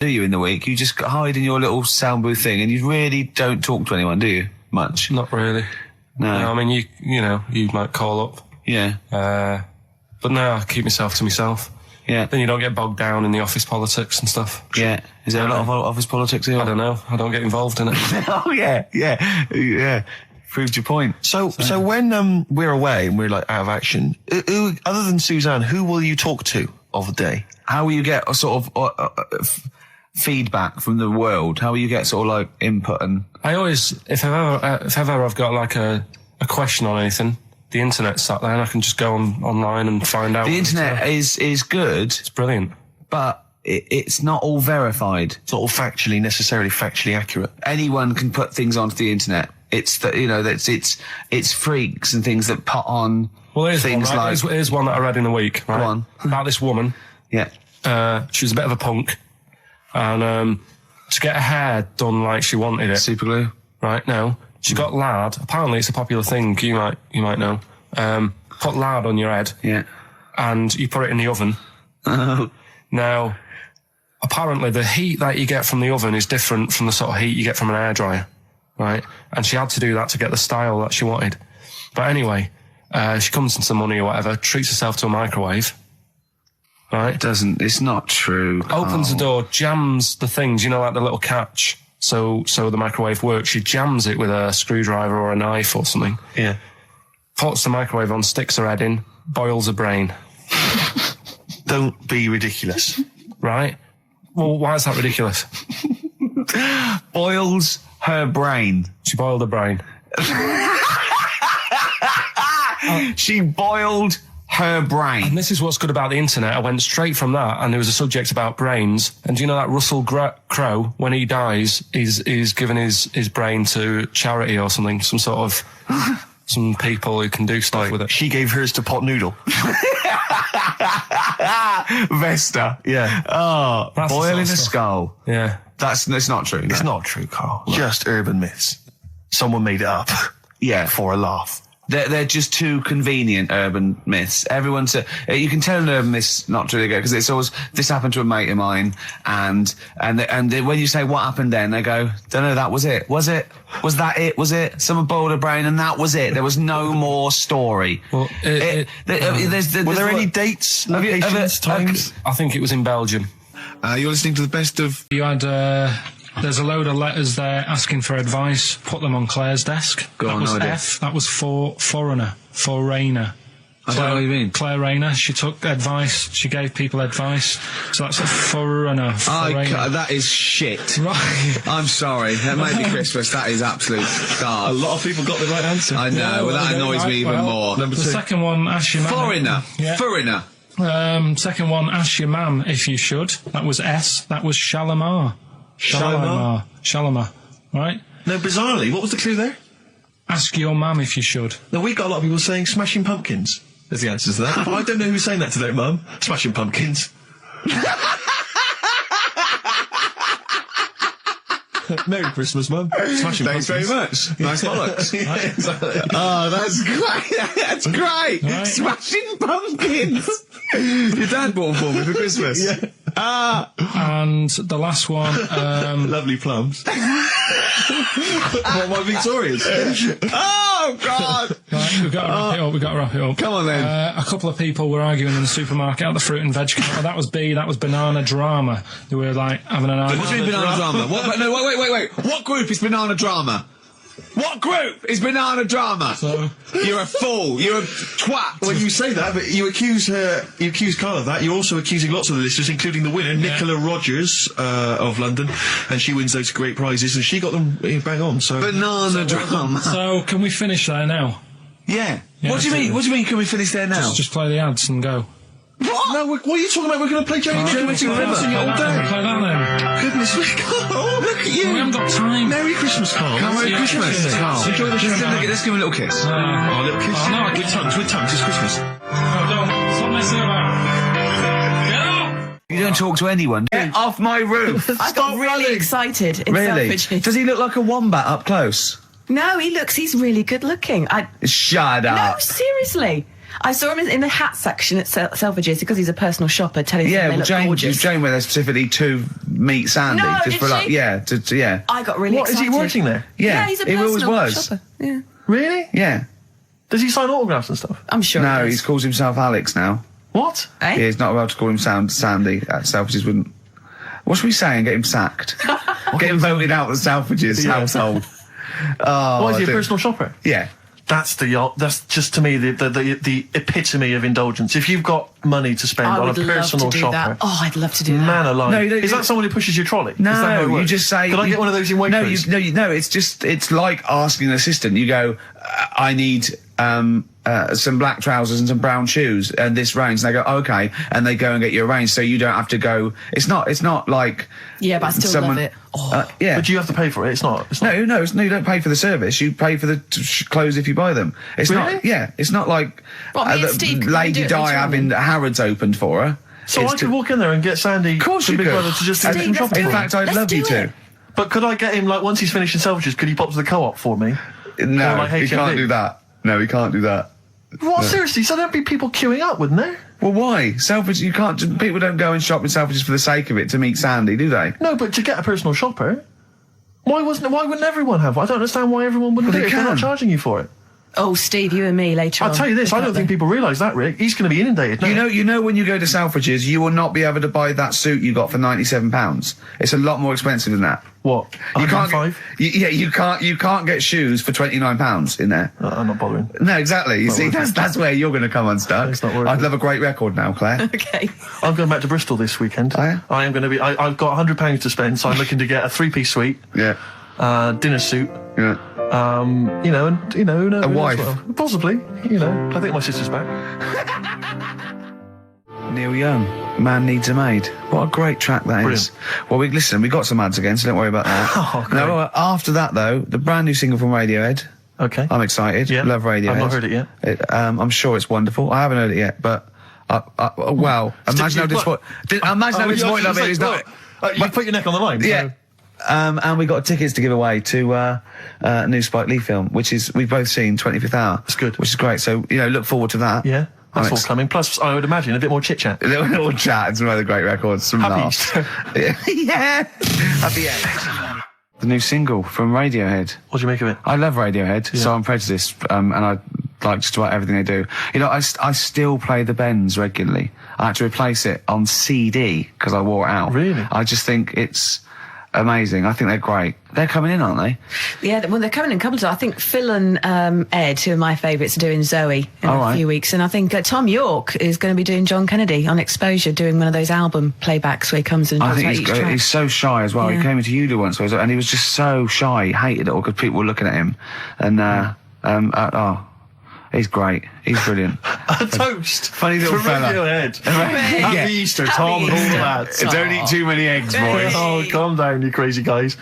do you in the week? You just hide in your little sound booth thing, and you really don't talk to anyone, do you? Much? Not really. No. I mean, you might call up. Yeah. But no, I keep myself to myself. Yeah. Then you don't get bogged down in the office politics and stuff. Yeah. Is there a lot of office politics here? I don't know. I don't get involved in it. Oh, yeah. Proved your point. So when we're away and we're like out of action, who, other than Suzanne, who will you talk to of the day? How will you get a sort of feedback from the world? How will you get sort of like input and... I always, if ever I've got like a question on anything, the internet's sat there and I can just go online and find out. The internet is good. It's brilliant. But it's not all verified. It's not all necessarily factually accurate. Anyone can put things onto the internet. It's it's freaks and things that put on things like... Here's one that I read in a week, right? Go on. About this woman. Yeah. She was a bit of a punk. And to get her hair done like she wanted it. Super glue. Right, no. She got lard. Apparently it's a popular thing, you might know. Put lard on your head. Yeah. And you put it in the oven. Oh. Now, apparently the heat that you get from the oven is different from the sort of heat you get from an hairdryer. Right? And she had to do that to get the style that she wanted. But anyway, she comes into money or whatever, treats herself to a microwave. Right? It's not true. Opens the door, jams the things, like the little catch. So the microwave works. She jams it with a screwdriver or a knife or something. Yeah. Puts the microwave on, sticks her head in, boils her brain. Don't be ridiculous. Right? Well, why is that ridiculous? Boils her brain. She boiled her brain. She boiled her brain. And this is what's good about the internet. I went straight from that, and there was a subject about brains. And do you know that Russell Crowe, when he dies, is giving his brain to charity or something, some sort of some people who can do stuff with it. She gave hers to Pot Noodle. Vesta. Yeah. Oh, That's boiling the a sort of skull. Yeah. It's not true. It's not true, Karl. Just urban myths. Someone made it up. Yeah. For a laugh. They're just too convenient urban myths. You can tell an urban myth's not true because it's always, this happened to a mate of mine, and when you say what happened then, they go, don't know, that was it. Was it? Was that it? Was it? Someone boiled a brain and that was it. There was no more story. Well, Were there any dates, locations, times? I think it was in Belgium. You're listening to the best of... You had... there's a load of letters there asking for advice. Put them on Claire's desk. That was F. That was for foreigner. For Rayner. I don't know what you mean. Claire Rayner. She took advice. She gave people advice. So that's a foreigner. That is shit. Right. I'm sorry. That might be Christmas. That is absolute garbage. A lot of people got the right answer. I know. Well, that annoys me even more. The second one, ask your mum. Foreigner. Yeah. Foreigner. Second one, ask your mum if you should. That was S. That was Shalimar. Shalimar. Right? No, bizarrely, what was the clue there? Ask your mum if you should. No, we got a lot of people saying Smashing Pumpkins as the answer to that. But I don't know who's saying that today, Mum. Smashing Pumpkins. Merry Christmas, Mum. Smashing Thanks Pumpkins. very much. Nice bollocks. Yeah, exactly. Oh, that's great. That's great. Right. Smashing Pumpkins. Your dad bought for me for Christmas. Yeah. And the last one, Lovely plums. What, my Victorians? Oh, God. right, we've got to wrap it up. Come on, then. A couple of people were arguing in the supermarket at the fruit and veg counter. That was B, that was Banana Drama. They were like having an argument. What do you mean Banana Drama? Wait. What group is Banana Drama? What group is Banana Drama? So, you're a fool. You're a twat. When you say that, but you accuse Karl of that. You're also accusing lots of the listeners, including the winner, Nicola Rogers of London, and she wins those great prizes, and she got them bang on. So Banana Drama. so can we finish there now? Yeah. Yeah, What do you mean? What do you mean? Can we finish there now? Just play the ads and go. What? No, what are you talking about? We're going to play Johnny River all Play day. that then. Goodness me, Karl, look at you. We haven't got time. Merry Christmas, Karl. Merry Christmas, Karl. Enjoy the show. Let's give him a little kiss. Oh, a little kiss. Oh, no, with tongues, it's Christmas. No, don't. Stop messing about. Get up! You don't talk to anyone. Get off my roof. I got really excited in Really? Selfridges. Does he look like a wombat up close? No, he's really good looking. Shut up. No, seriously. I saw him in the hat section at Selfridges because he's a personal shopper, telling them they look gorgeous. Jane went there specifically to meet Sandy. No, just did for she? Yeah. I got really excited. Is he working there? Yeah, he's a he always personal was. shopper. Yeah. Really? Yeah. Does he sign autographs and stuff? I'm sure. No, he he calls himself Alex now. What? Eh? Yeah, he's not allowed to call him Sandy. Selfridges wouldn't. What should we say and get him sacked? Get him voted out of the Selfridges household. Oh, Why is he a personal shopper? Yeah. That's just to me the epitome of indulgence. If you've got money to spend I on a would love personal to do shopper, that. Oh, I'd love to do that. man alive. No, you don't- is that someone who pushes your trolley? Is that how it No, you works? just say. Could I get one of those in Waitrose? No, it's like asking an assistant. You go, I need some black trousers and some brown shoes and this range. And they go, okay, and they go and get you a range, so you don't have to go. It's not like. Yeah, but I still love it. Yeah. But you have to pay for it. It's not. No, you don't pay for the service. You pay for the clothes if you buy them. It's Really? not. Yeah, it's not like Well, me and Steve could Lady do it Di later on having then. Harrods opened for her. So It's I could walk in there and get Sandy, Of course from you Big could. Brother, to just do Steve, some let's shopping. In do for fact, me. I'd Let's love you do to. it. But could I get him, like, once he's finished in Selfridges, could he pop to the co-op for me? No, Or like he can't HMV? do that. No, he can't do that. What, seriously? So there'd be people queuing up, wouldn't there? Well, why? Selfridges, you can't. People don't go and shop in Selfridges for the sake of it to meet Sandy, do they? No, but to get a personal shopper, why wouldn't everyone have one? I don't understand why everyone wouldn't Well, do they it if they're not can. charging you for it. Oh, Steve, you and me later on. I'll tell you this, I don't think people realise that, Rick. He's going to be inundated now. You know, when you go to Selfridges, you will not be able to buy that suit you got for £97. It's a lot more expensive than that. What? You can't. 105? You can't get shoes for £29 in there. I'm not bothering. No, exactly. You see, worth that's where you're going to come unstuck. It's not worth I'd it. love a great record now, Claire. Okay. I'm going back to Bristol this weekend. Oh, yeah? I am going to be. I've got £100 to spend, so I'm looking to get a 3-piece suite, Yeah, dinner suit. yeah. Who knows? A wife. Well. Possibly. I think my sister's back. Neil Young, Man Needs a Maid. What a great track that is. Well, we got some ads again, so don't worry about that. Oh, great. No, after that though, the brand new single from Radiohead. Okay. I'm excited. Yeah. Love Radiohead. I've not heard it yet. I'm sure it's wonderful. I haven't heard it yet, but wow! Imagine how disappointed. Imagine how disappointed I've been. It's not. You put your neck on the line. Yeah. So. And we got tickets to give away to a new Spike Lee film, which is we've both seen 25th Hour. That's good. Which is great. So look forward to that. Yeah. That's I'm all coming. Plus, I would imagine a bit more chit chat. A little chat and some other great records. Some Happy laughs. Easter. Yeah. Happy Easter. The new single from Radiohead. What do you make of it? I love Radiohead, so I'm prejudiced, and I like just about everything they do. I still play the Bends regularly. I had to replace it on CD because I wore it out. Really? I just think it's amazing. I think they're great. They're coming in, aren't they? Yeah, well, they're coming in a couple of times. I think Phil and Ed, who are my favourites, are doing Zoe in a few weeks. And I think Tom York is going to be doing John Kennedy on Exposure, doing one of those album playbacks where he comes and I talks think about each track. he's so shy as well. Yeah. He came into Udo once, and he was just so shy. He hated it all because people were looking at him. And he's great. He's brilliant. A toast. Funny little for fella. Radiohead. Yeah. Happy Easter, Tom, and all that. Don't eat too many eggs, boys. Oh, calm down, you crazy guys.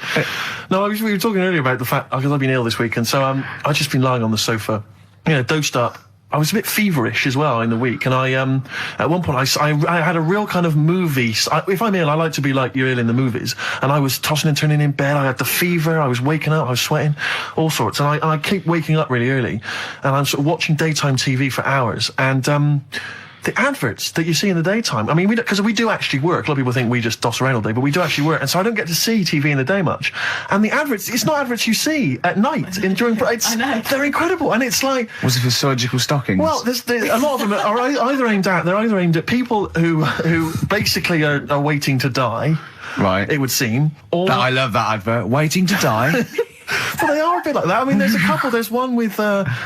No, we were talking earlier about the fact, because I've been ill this week, and so I've just been lying on the sofa, dosed up. I was a bit feverish as well in the week, and I at one point I had a real kind of movie. If I'm ill, I like to be like you're ill in the movies, and I was tossing and turning in bed. I had the fever. I was waking up. I was sweating, all sorts, and I keep waking up really early, and I'm sort of watching daytime TV for hours, and the adverts that you see in the daytime. I mean, because we do actually work. A lot of people think we just doss around all day, but we do actually work, and so I don't get to see TV in the day much. And the adverts, it's not adverts you see at night I know. They're incredible, and it's like. Was it for surgical stockings? Well, there's a lot of them are either aimed at people who basically are waiting to die. Right. It would seem. Or I love that advert. Waiting to die. well, they are a bit like that. I mean, there's a couple. There's one with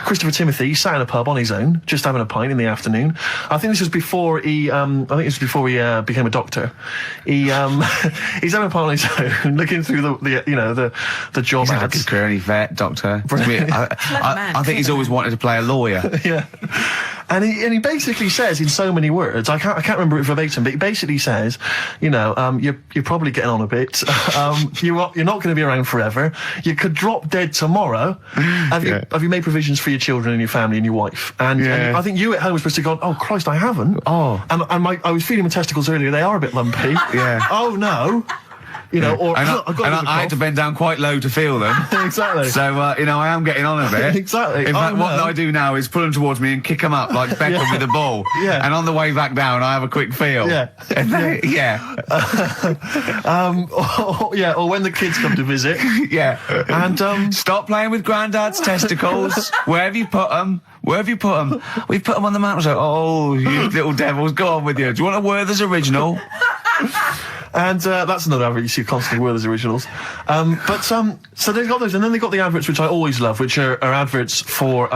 Christopher Timothy. He sat in a pub on his own, just having a pint in the afternoon. I think this was before he. Became a doctor. He's having a pint on his own, looking through the job He's had a ads. good career, any vet, doctor. I think he's always wanted to play a lawyer. Yeah. And he basically says in so many words, I can't remember it verbatim, but he basically says, you're probably getting on a bit. You're not going to be around forever. You could drop dead tomorrow. Have you made provisions for your children and your family and your wife? And I think you at home were supposed to go, oh Christ, I haven't. Oh. And I was feeling my testicles earlier. They are a bit lumpy. Yeah. Oh no. you know, or and I've got I had to bend down quite low to feel them. Exactly. So, you know, I am getting on a bit. Exactly. In fact, what I do now is pull them towards me and kick them up like Beckham with the ball. Yeah. And on the way back down, I have a quick feel. Yeah. Or when the kids come to visit. Yeah. And stop playing with Grandad's testicles. Where have you put them? Where have you put them? We put them on the mountain. So, oh, you little devils, go on with you. Do you want a Werther's original? And that's another advert you see constantly, Werther's originals. So they've got those, and then they've got the adverts which I always love, which are adverts for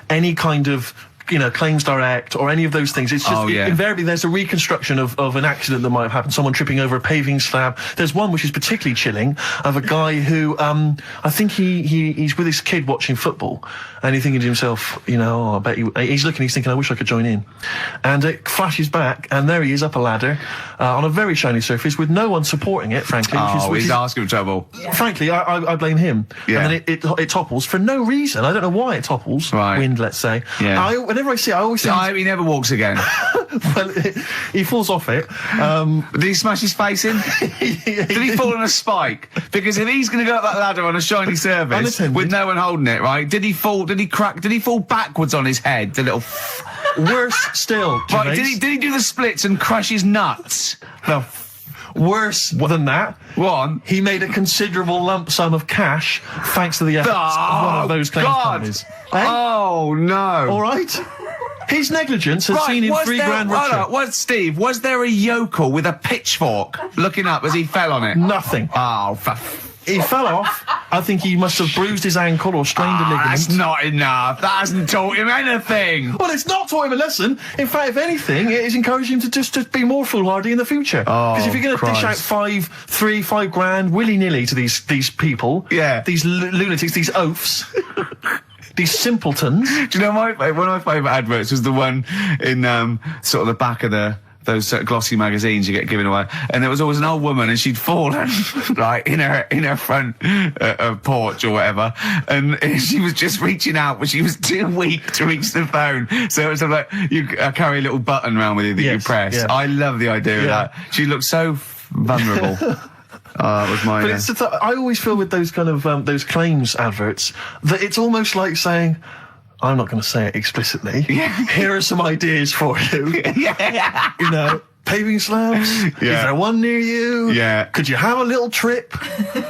any kind of, you know, Claims Direct or any of those things. It's just invariably there's a reconstruction of an accident that might have happened, someone tripping over a paving slab. There's one which is particularly chilling of a guy who I think he's with his kid watching football, and he's thinking to himself, you know, I bet he's thinking, I wish I could join in. And it flashes back, and there he is up a ladder on a very shiny surface with no one supporting it, frankly. He's asking for trouble. Frankly, I blame him. Yeah. And then it topples for no reason. I don't know why it topples. Right. Wind, let's say. Yeah. Whenever I see it, I always think... I hope he never walks again. Well, he falls off it. Did he smash his face in? Did he fall on a spike? Because if he's going to go up that ladder on a shiny surface with no one holding it, right? Did he fall? Did he crack? Did he fall backwards on his head? The little... Worse still, Gervais. Right, did he do the splits and crush his nuts? No. Worse than that, he made a considerable lump sum of cash thanks to the efforts of one of those claims companies. Eh? Oh, no. All right. His negligence has seen him $3,000 richer. Steve, was there a yokel with a pitchfork looking up as he fell on it? Nothing. Oh, he fell off. I think he must have bruised his ankle or strained a ligament. That's not enough. That hasn't taught him anything. Well, it's not taught him a lesson. In fact, if anything, it has encouraged him to just be more foolhardy in the future. Because if you're going to dish out $5,000 willy-nilly to these people, these lunatics, these oafs, these simpletons. Do you know one of my favourite adverts was the one in sort of the back of those glossy magazines you get given away, and there was always an old woman, and she'd fallen right in her front porch or whatever, and she was just reaching out, but she was too weak to reach the phone. So it was sort of like you carry a little button around with you that you press. Yeah. I love the idea of that. She looked so vulnerable. It was mine. But I always feel with those kind of those claims adverts that it's almost like saying, I'm not going to say it explicitly. Here are some ideas for you. You know, paving slabs. Is there one near you? Could you have a little trip?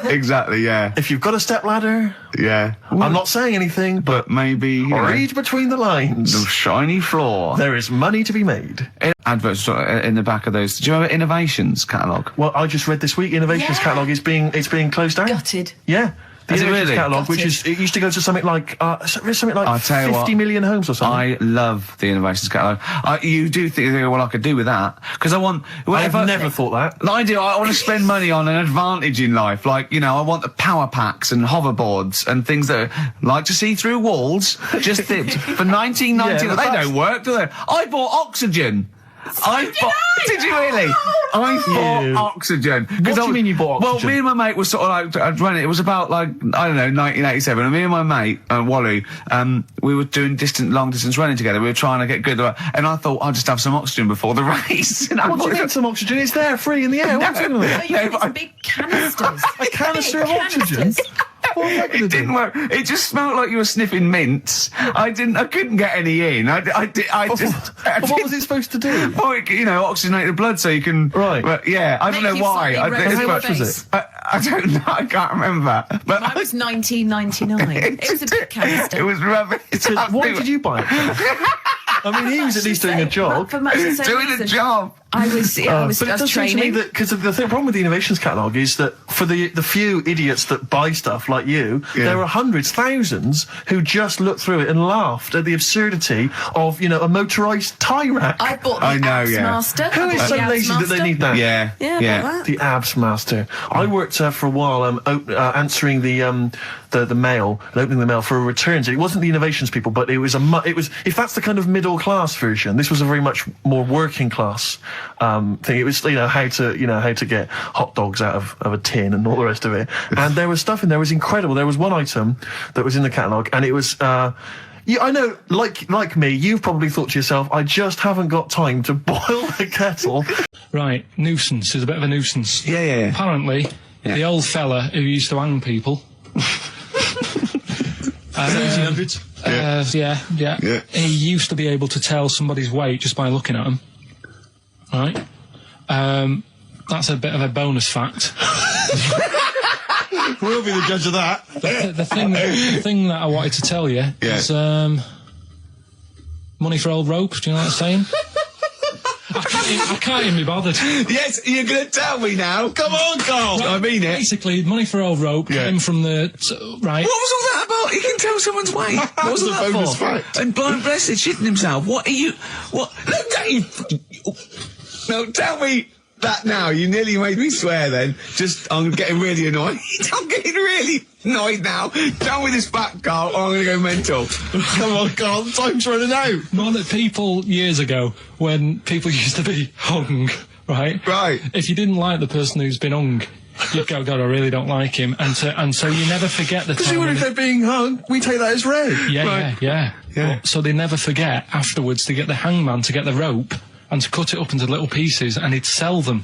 Exactly. If you've got a step ladder. I'm not saying anything, but maybe read between the lines. The shiny floor. There is money to be made. Adverts in the back of those. Do you remember Innovations catalogue? Well, I just read this week. Innovations catalogue is being closed down. Gutted. Yeah. The Is it really? catalogue, which is, it used to go to something like 50 million homes or something. I love the Innovations catalogue. You do think, well, I could do with that. Because I want... I've never thought that. I do. I want to spend money on an advantage in life. Like, you know, I want the power packs and hoverboards and things that are like to see through walls. Just for 1990. They don't work, do they? I bought oxygen. Did you really? I bought oxygen. What do you mean you bought oxygen? Well, me and my mate were sort of like running. It was about like, I don't know, 1987. And me and my mate, Wally, we were doing long distance running together. We were trying to get good. And I thought I'll just have some oxygen before the race. And what do you mean some oxygen? It's there, free in the air. What's going on? You had some big canisters. A canister of oxygen? It didn't work. It just smelled like you were sniffing mints. I couldn't get any in. What was it supposed to do? Well, you know, oxygenate the blood so you can. Right. But yeah, I don't know why. How much was it? I don't know. I can't remember. But Mine was 1999. It was a big canister. It was rubbish. Why did you buy it? I mean, he was at least doing a job. For much the same Doing reason. a job. I was training. Because the problem with the Innovations catalogue is that for the few idiots that buy stuff like you, there are hundreds, thousands who just looked through it and laughed at the absurdity of, you know, a motorised tie rack. I bought the Abs Master. Who is so lazy that they need that? Yeah. The Abs Master. I worked for a while answering the mail and opening the mail for a returns. It wasn't the Innovations people, but it was if that's the kind of middle class version, this was a very much more working class thing. It was how to get hot dogs out of a tin and all the rest of it. And there was stuff in there. It was incredible. There was one item that was in the catalogue, and it was I know, like me, you've probably thought to yourself, I just haven't got time to boil the kettle. Right, nuisance is a bit of a nuisance. Yeah. Apparently, the old fella who used to hang people. 1800s. Yeah. He used to be able to tell somebody's weight just by looking at them. Right? That's a bit of a bonus fact. We'll be the judge of that. The thing that I wanted to tell you is money for old rope. Do you know what I'm saying? I can't even be bothered. Yes, you're going to tell me now. Come on, Carl. I mean it. Basically, money for old rope came from the... right. What was all that about? You can tell someone's weight. What was that bonus for? fact. And blind blessed shitting himself. What are you... What? No, don't you... No, tell me that now. You nearly made me swear then. I'm getting really annoyed. I'm getting really annoyed now. Tell me this back, Carl, or I'm going to go mental. Come on, Carl, time's running out. More than people years ago, when people used to be hung, right? Right. If you didn't like the person who's been hung, you'd go, God, I really don't like him. And so you never forget the time. Because if they're being hung, we take that as read. Yeah. So they never forget afterwards to get the hangman to get the rope and to cut it up into little pieces, and he'd sell them.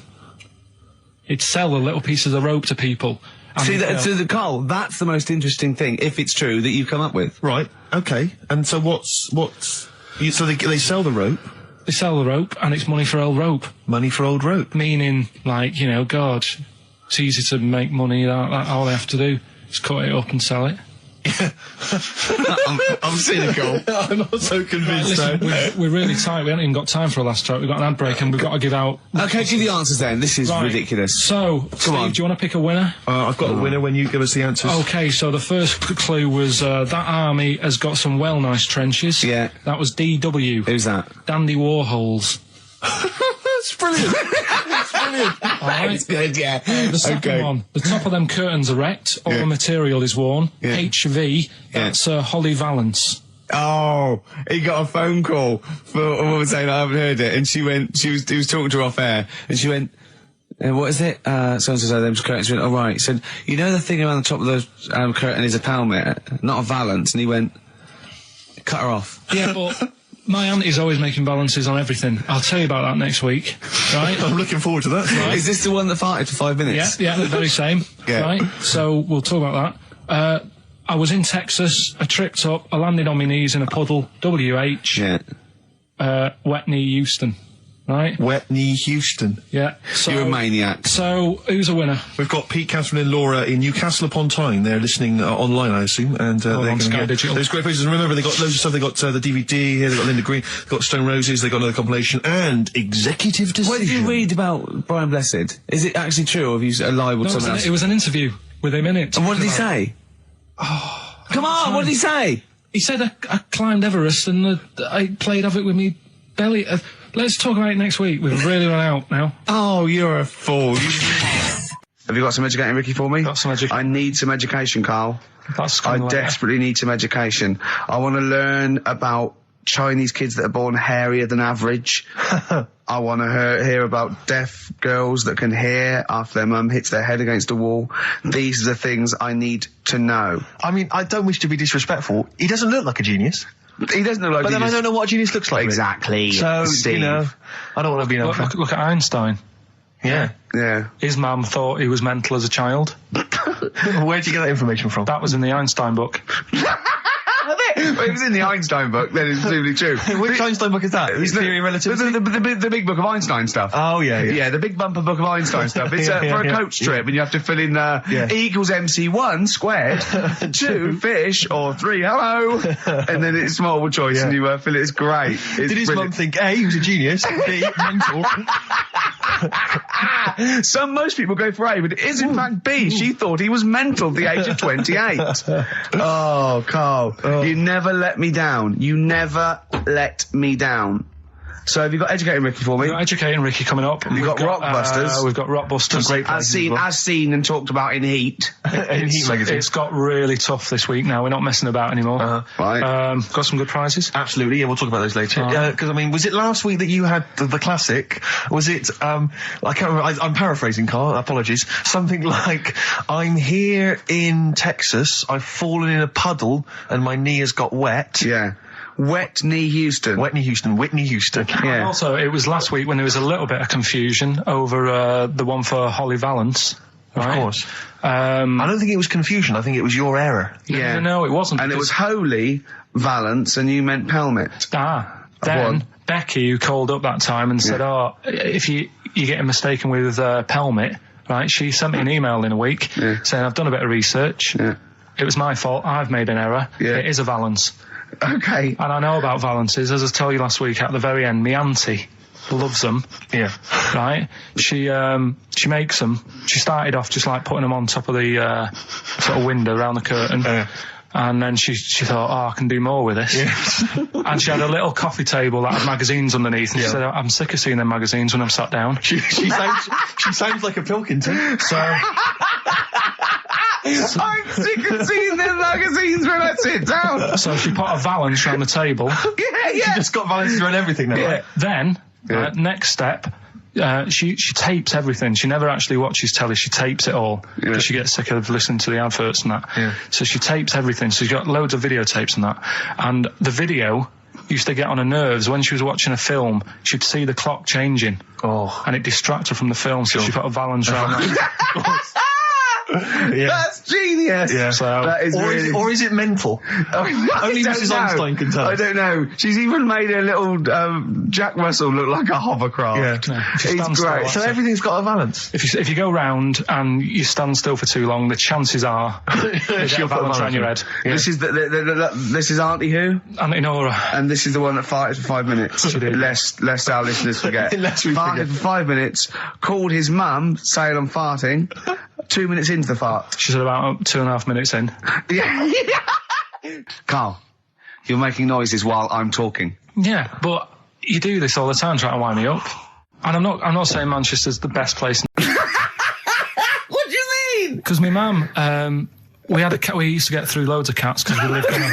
He'd sell the little pieces of rope to people. See, Carl, that's the most interesting thing, if it's true, that you've come up with. Right, okay. And so so they sell the rope? They sell the rope, and it's money for old rope. Money for old rope? Meaning, like, you know, God, it's easy to make money, that all they have to do is cut it up and sell it. I'm cynical. I'm not so convinced. Listen, we're really tight. We haven't even got time for a last stroke. We've got an ad break and we've got to give out... Okay, give the answers then. This is ridiculous. So, Steve, do you want to pick a winner? I've got a winner when you give us the answers. Okay, so the first clue was that army has got some nice trenches. Yeah. That was DW. Who's that? Dandy Warhols. That's brilliant. That's brilliant. All right. That's good, yeah. The second one, the top of them curtains are wrecked, all the material is worn. Yeah. HV, that's Holly Valance. Oh, he got a phone call for a woman saying I haven't heard it, and he was talking to her off air, and she went, what is it? So-and-so said them's curtains. She went, right. He said, you know the thing around the top of the curtain is a palmet, not a valance, and he went, cut her off. Yeah, but... My auntie's always making balances on everything. I'll tell you about that next week, right? I'm looking forward to that. Right. Is this the one that farted for 5 minutes? Yeah, the very same. Yeah. Right? So we'll talk about that. I was in Texas, I tripped up, I landed on my knees in a puddle, WH, wet knee Houston, right? Wet knee Houston. Yeah. So, you're a maniac. So, who's a winner? We've got Pete, Catherine and Laura in Newcastle upon Tyne. They're listening online, I assume, and they're on going to Sky get Digital. those great places. And remember, they got loads of stuff. They got the DVD here. They got Linda Green. They got Stone Roses. They got another compilation and Executive Decision. What did you read about Brian Blessed? Is it actually true, or have you libelled someone else? It was an interview with him in it. And what did he say? Oh, come on! What did he say? He said I climbed Everest and I played Have It With Me belly. Let's talk about it next week. We've really run out now. Oh, you're a fool. Have you got some educating, Ricky, for me? Got some education. I need some education, Carl. I desperately need some education. I want to learn about Chinese kids that are born hairier than average. I want to hear about deaf girls that can hear after their mum hits their head against a wall. These are the things I need to know. I mean, I don't wish to be disrespectful. He doesn't look like a genius. He doesn't look like But then I don't know what a genius looks like. Exactly. So, Steve. you know, I don't want to be no... Look at Einstein. Yeah. Yeah. His mum thought he was mental as a child. Where'd you get that information from? That was in the Einstein book. Well, it was in the Einstein book, then it's presumably true. Which Einstein book is that? His Theory of Relativity? The big book of Einstein stuff. Oh, yeah. Yeah, the big bumper book of Einstein stuff. It's for a coach trip, and you have to fill in E equals MC1 squared, 2 fish, or 3 hello, and then it's multiple choice, and you fill it. It's great. It's Did his mum think, A, he was a genius, B, mental? Most people go for A, but it is in fact B. She thought he was mental at the age of 28. Oh, Carl, you never let me down. You never let me down. So have you got Educating Ricky for me? We've got Educating Ricky coming up. We've got Rockbusters. We've got Rockbusters. Great As seen and talked about in Heat. In Heat magazine. It's got really tough this week now. We're not messing about anymore. Right. Got some good prizes. Absolutely, yeah, we'll talk about those later. Because, I mean, was it last week that you had the classic? Was it, I can't remember, I'm paraphrasing, Karl, apologies. Something like, I'm here in Texas, I've fallen in a puddle, and my knee has got wet. Yeah. Whitney Houston. Whitney Houston. Yeah. And also, it was last week when there was a little bit of confusion over the one for Holly Valance. Right? Of course. I don't think it was confusion, I think it was your error. Yeah. No, it wasn't. And it was Holy Valance, and you meant Pelmet. Then Becky, who called up that time and said, if you're getting mistaken with Pelmet, right, she sent me an email in a week saying, I've done a bit of research. Yeah. It was my fault. I've made an error. Yeah. It is a Valance. Okay. And I know about Valances. As I told you last week, at the very end, my auntie loves them. Yeah. Right? She makes them. She started off just like putting them on top of the sort of window around the curtain. And then she thought, I can do more with this. Yeah. And she had a little coffee table that had magazines underneath. And she said, I'm sick of seeing them magazines when I'm sat down. She sounds like a Pilkington. So... I'm sick of seeing them magazines when I sit down. So she put a Valance around the table. She just got Valances around everything now. Right? Then, next step, she tapes everything. She never actually watches telly. She tapes it all because she gets sick of listening to the adverts and that. Yeah. So she tapes everything. So she's got loads of videotapes and that. And the video used to get on her nerves. When she was watching a film, she'd see the clock changing. And it distracted her from the film. So she put a Valance around that. That's genius. Yeah. So, that is or is it mental? Only Mrs. Einstein can tell. I don't know. She's even made a little Jack Russell look like a hovercraft. Yeah. He's great. So everything's got a Valance. If you go round and you stand still for too long, the chances are she'll put a Valance around your head. Yeah. This is this is Auntie who? Auntie Nora. And this is the one that farted for 5 minutes. Lest our listeners forget. Farted for 5 minutes. Called his mum, saying I'm farting. 2 minutes into the fart. She said about 2.5 minutes in. Yeah. Karl, you're making noises while I'm talking. Yeah, but you do this all the time trying to wind me up. And I'm not saying Manchester's the best place. What do you mean? Because my mum, we had a cat. We used to get through loads of cats because we lived on a...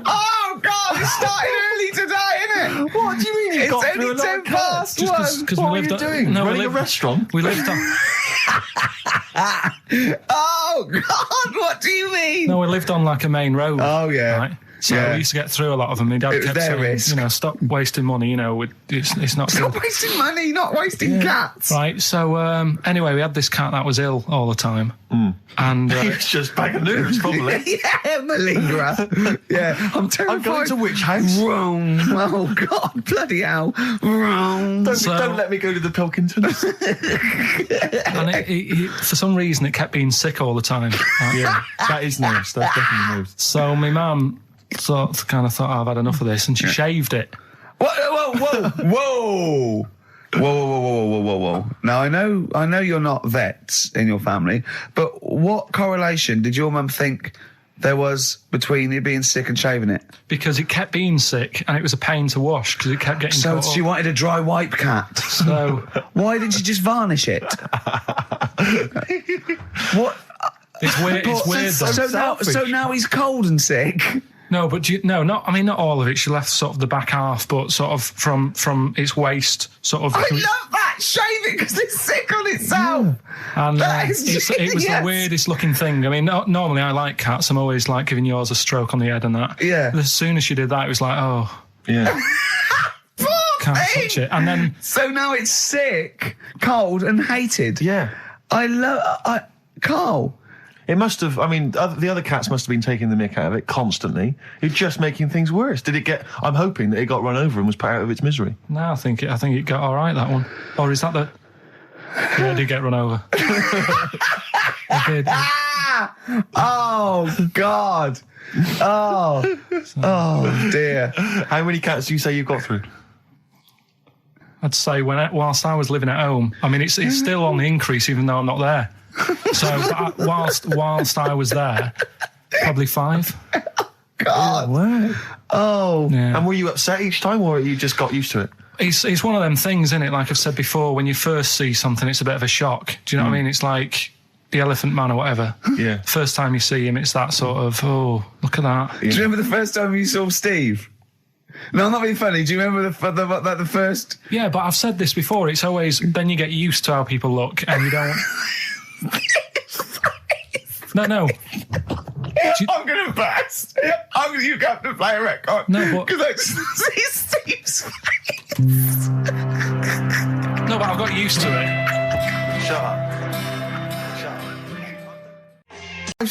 Oh God! It started early today, innit? What do you mean? It's only 10 past 1. What are you doing? Running a restaurant? We lived on... Oh God! What do you mean? No, we lived on like a main road. Oh yeah. Right? So we used to get through a lot of them. My dad kept saying, risk. Stop wasting money. It's not. Stop wasting money, not wasting cats. Right. So anyway, we had this cat that was ill all the time, and It's just bag of nerves, probably. Yeah, malingerer. Yeah, I'm terrified. I'm going to which house? Rome. Oh God, bloody hell, Rome. Don't let me go to the Pilkingtons. and it, for some reason, it kept being sick all the time. Right? Yeah, that is nerves. That's definitely nerves. So my mum thought I've had enough of this, and she shaved it. Whoa. Now I know you're not vets in your family, but what correlation did your mum think there was between you being sick and shaving it? Because it kept being sick, and it was a pain to wash because it kept getting. So caught she up. wanted a dry wipe cat. So why didn't she just varnish it? What? It's weird. It's weird. So now he's cold and sick. No, but not all of it. She left sort of the back half, but sort of from its waist, sort of. I love that. Shave it because it's sick on itself. And That is it was the genius. weirdest looking thing. I mean, normally I like cats. I'm always like giving yours a stroke on the head and that. Yeah. But as soon as she did that, it was like, oh, Yeah. can't touch it. And then So now it's sick, cold, and hated. Yeah. Karl. It must have, I mean, the other cats must have been taking the mick out of it constantly. It's just making things worse. Did it get, I'm hoping that it got run over and was put out of its misery. no, I think it got all right, that one. Or is that the? Yeah, it did get run over. It did. Oh, God. Oh, dear. How many cats do you say you've got through? I'd say whilst I was living at home, I mean, it's still on the increase even though I'm not there. So whilst I was there, probably 5. God. Wow. Oh. Yeah. And were you upset each time, or you just got used to it? It's one of them things, isn't it? Like I've said before, when you first see something, it's a bit of a shock. Do you know what I mean? It's like the Elephant Man or whatever. Yeah. First time you see him, it's that sort of, oh, look at that. Do you remember the first time you saw Steve? No, I'm not being funny. Do you remember the first? Yeah, but I've said this before. It's always, then you get used to how people look and you don't... No. I'm going to burst. You have to play a record. No, but... Because I see Steve's face. No, but I've got used to it. Shut up.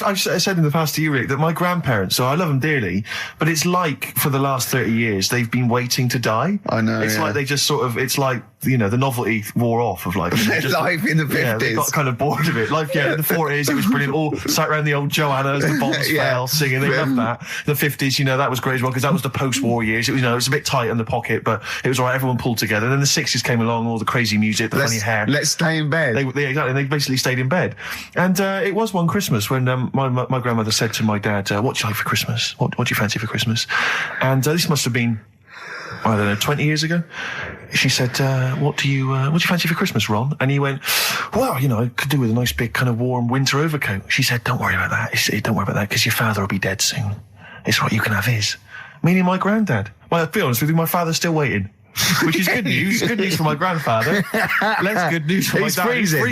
I've said in the past to you, Rick, that my grandparents, so I love them dearly, but it's like for the last 30 years, they've been waiting to die. I know, It's yeah. like they just sort of, it's like, you know, the novelty wore off of life. Life in the 50s. Yeah, they got kind of bored of it. Life, in the 40s, it was brilliant. All sat around the old Joanna's, the bombs Yeah. fell, singing. They loved that. The 50s, that was great as well, because that was the post-war years. It was, it was a bit tight in the pocket, but it was all right. Everyone pulled together. Then the 60s came along, all the crazy music, the funny hair. Let's stay in bed. Exactly. They basically stayed in bed. And it was one Christmas when my grandmother said to my dad, what do you like for Christmas? What do you fancy for Christmas? And this must have been, I don't know, 20 years ago. She said, what do you fancy for Christmas, Ron? And he went, well, I could do with a nice big kind of warm winter overcoat. She said, don't worry about that. Don't worry about that, because your father will be dead soon. It's right, you can have his. Meaning my granddad. Well, to be honest with you, my father's still waiting. Which is good news. Good news for my grandfather. Less good news for my dad. Freezing.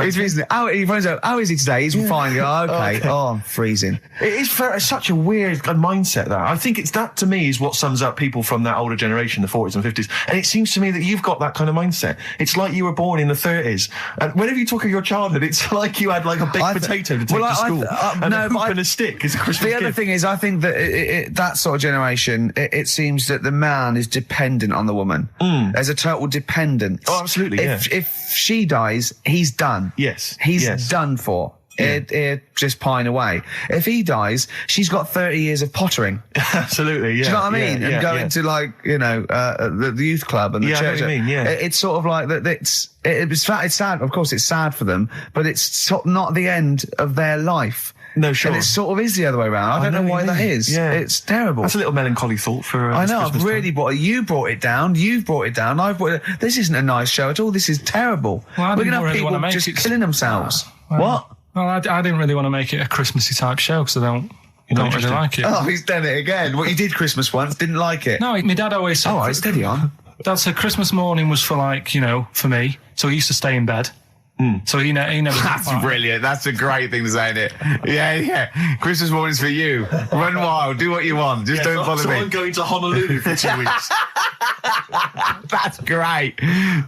He's freezing. He finds out, how is he today? He's fine. Oh, okay. Oh, I'm freezing. It is such a weird mindset, that. I think that, to me, is what sums up people from that older generation, the 40s and 50s. And it seems to me that you've got that kind of mindset. It's like you were born in the 30s. And whenever you talk of your childhood, it's like you had like a baked potato to take to school. And a hoop and a stick is a Christmas The other gift. thing is, I think that that sort of generation, it seems that the man is dependent on the woman. There's a total dependence. Oh, absolutely, If she dies, he's done. Yes. He's Yes. done for. It just pine away. If he dies, she's got 30 years of pottering. Absolutely, yeah. Do you know what I mean? Yeah, And going yeah. to the youth club and the Yeah, I know church. what you mean, yeah. It's sort of like that. It's sad. Of course, it's sad for them, but it's not the end of their life. No, sure. And it sort of is the other way around. I don't know what why you that mean. is. Yeah. It's terrible. That's a little melancholy thought for I this know, I've Christmas really time. you brought it down, you've brought it down, I've brought it. This isn't a nice show at all, this is terrible. Well, I We're didn't going to have really people wanna make just it- killing themselves. Well, What? Well, I didn't really want to make it a Christmassy type show because I don't really interested? like it. Oh, he's done it again. What, you did Christmas once, didn't like it? No, my dad always said... All right, steady on. Dad said Christmas morning was for for me. So he used to stay in bed. So he never... That's brilliant. That's a great thing to say, isn't it? Yeah. Christmas morning's for you. Run wild, do what you want. Just don't bother so me. I'm going to Honolulu for 2 weeks. That's great.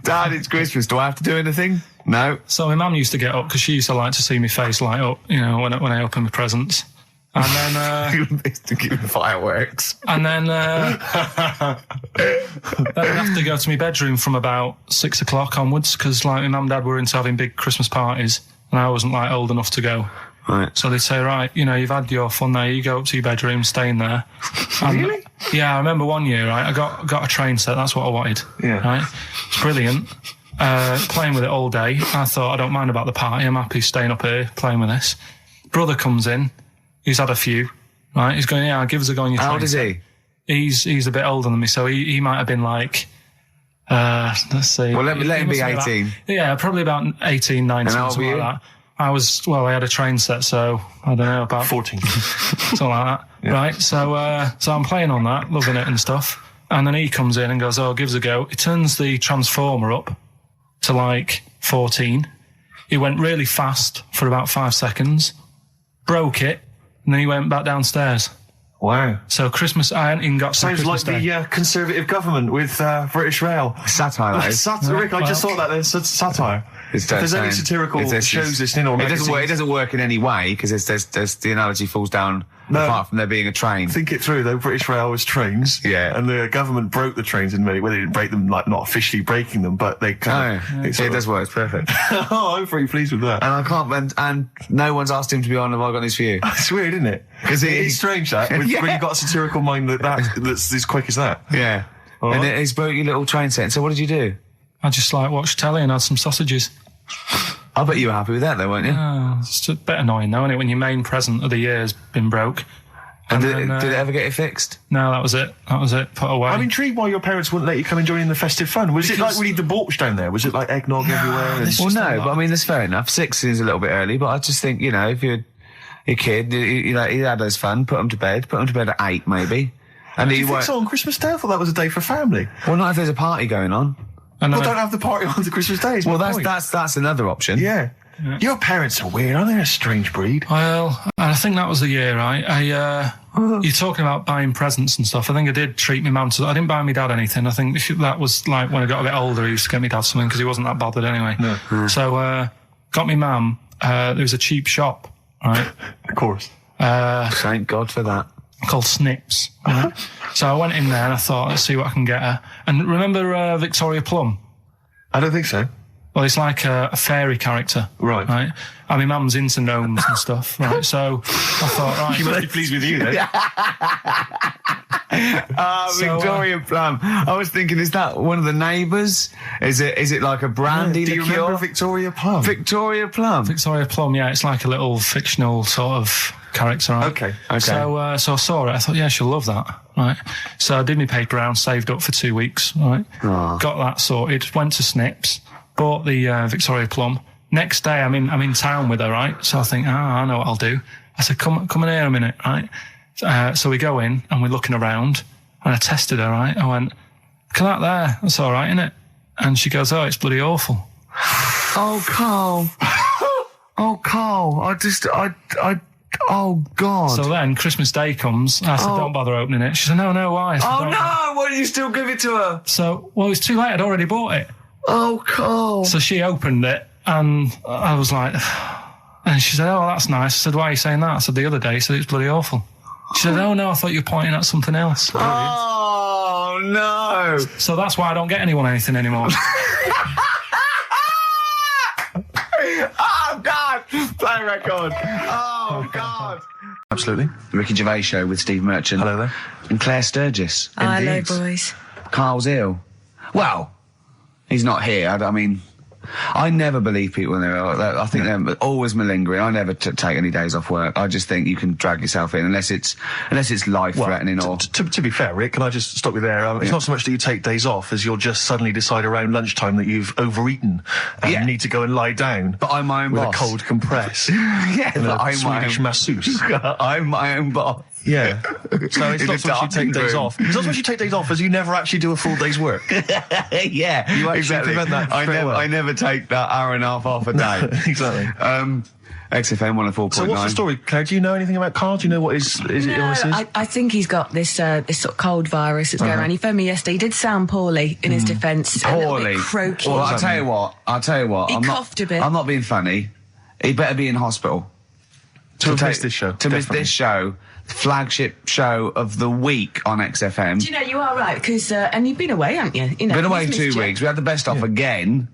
Dad, it's Christmas. Do I have to do anything? No. So my mum used to get up because she used to like to see my face light up, when I open my presents. And then... to give fireworks. And then I'd have to go to my bedroom from about 6 o'clock onwards because my mum and dad were into having big Christmas parties and I wasn't old enough to go. Right. So they'd say, right, you've had your fun there, you go up to your bedroom, stay in there. And, Really? Yeah, I remember one year, right, I got a train set, that's what I wanted. Yeah. Right? It's brilliant. Playing with it all day. I thought, I don't mind about the party, I'm happy staying up here playing with this. Brother comes in, he's had a few, right? He's going, yeah, give us a go on your How train old is set. he? He's a bit older than me, so he might have been let's see. Well, let him He be must 18. Probably about 18, 19, And how old something were like you? that. I had a train set, so I don't know, about 14. something like that. Yeah. Right, so I'm playing on that, loving it and stuff. And then he comes in and goes, oh, gives a go. He turns the transformer up to 14. He went really fast for about 5 seconds, broke it, and then he went back downstairs. Wow. So Christmas, I hadn't even got to Sounds Christmas like Day. the Conservative government with British Rail. Satire, that is. Rick, I just thought that there's satire. It's If there's any saying- satirical it's- shows listening or it magazines, doesn't work in any way because there's the analogy falls down apart from there being a train. think it through, though. British Rail was trains. Yeah. And the government broke the trains in many, well, they didn't break them, not officially breaking them, but they kind of... It does work. It's perfect. Oh, I'm pretty pleased with that. And I can't. And no one's asked him to be on. Have I got news for you? It's weird, isn't it? 'Cause It is strange, that, when Yeah. you've got a satirical mind that's as quick as that. Yeah. All And right. he's broke your little train set. So what did you do? I just watched telly and had some sausages. I bet you were happy with that, though, weren't you? It's a bit annoying, though, isn't it, when your main present of the year's been broke And then, did it ever get it fixed? No, that was it. Put away. I'm intrigued why your parents wouldn't let you come and join in the festive fun. Was it like really debauched down there? Was it like eggnog everywhere? And... Well, no, but I mean, that's fair enough. 6 is a little bit early, but I just think, you know, if you're a kid, you know, he had his fun, put him to bed at 8 maybe. And do you think so on Christmas Day? I thought that was a day for family. Well, not if there's a party going on. Well, don't have the party on to Christmas Day. Well, that's another option. Yeah. Your parents are weird, aren't they? A strange breed. Well, I think that was the year, right? You're talking about buying presents and stuff. I think I did treat my mum to... I didn't buy my dad anything. I think that was like when I got a bit older, he used to get me dad something because he wasn't that bothered anyway. No. So, got me mum, there was a cheap shop, right? Of course. Thank God for that. Called Snips. Right? So I went in there and I thought, let's see what I can get her. And remember Victoria Plum? I don't think so. Well, it's like a fairy character. Right. And my mum's into gnomes and stuff, right? So I thought, right. She must be pleased with you, then. Victoria Plum. I was thinking, is that one of the neighbours? Is it like a brandy Do you liqueur? remember Victoria Plum? Victoria Plum. Victoria Plum, yeah. It's like a little fictional sort of character, right? Okay. So I saw it. I thought, yeah, she'll love that, right? So I did my paper round, saved up for 2 weeks, right? Got that sorted. Went to Snips. Bought the Victoria Plum. Next day, I'm in town with her, right? So I think, I know what I'll do. I said, come in here a minute, right? So we go in and we're looking around, and I tested her, right? I went, look at that there. That's all right, isn't it? And she goes, oh, it's bloody awful. Oh, Karl. Oh, Karl. Oh, God. So then Christmas Day comes. I said, don't bother opening it. She said, no, why? I said, Oh, no. Why did you still give it to her? So, well, it's too late. I'd already bought it. Oh, Karl. So she opened it, and I was like, and she said, oh, that's nice. I said, why are you saying that? I said, the other day, she said, it's bloody awful. She said, oh, no, I thought you were pointing at something else. Oh, no. So that's why I don't get anyone anything anymore. Oh, God. Play record. Oh, God. Absolutely. The Ricky Gervais Show with Steve Merchant. Hello there. And Claire Sturgis. Hello, boys. Karl's ill. Well, he's not here. I mean, I never believe people when they're ill. I think they're always malingering. I never take any days off work. I just think you can drag yourself in unless it's life-threatening or... To be fair, Rick, can I just stop you there? It's not so much that you take days off as you'll just suddenly decide around lunchtime that you've overeaten and you need to go and lie down. But I'm my own with boss. a cold compress. Yeah, and but a I'm my Swedish own... masseuse. I'm my own boss. Yeah. So it's not so much you take days off. It's not so much you take days off as you never actually do a full day's work. Yeah, You actually exactly. prevent that I never take that hour and a half off a day. Exactly. XFM 104.9. So what's the story, Claire? Do you know anything about Karl? Do you know what his illness is? I think he's got this this sort of cold virus that's going around. He phoned me yesterday. He did sound poorly in his defence. A little bit croaky. Well, I'll tell you what. He coughed a bit. I'm not being funny. He better be in hospital. To miss this show. To miss this show. Flagship show of the week on XFM. Do you know, you are right, because, and you've been away, haven't you? Been away 2 weeks. We had the best of again.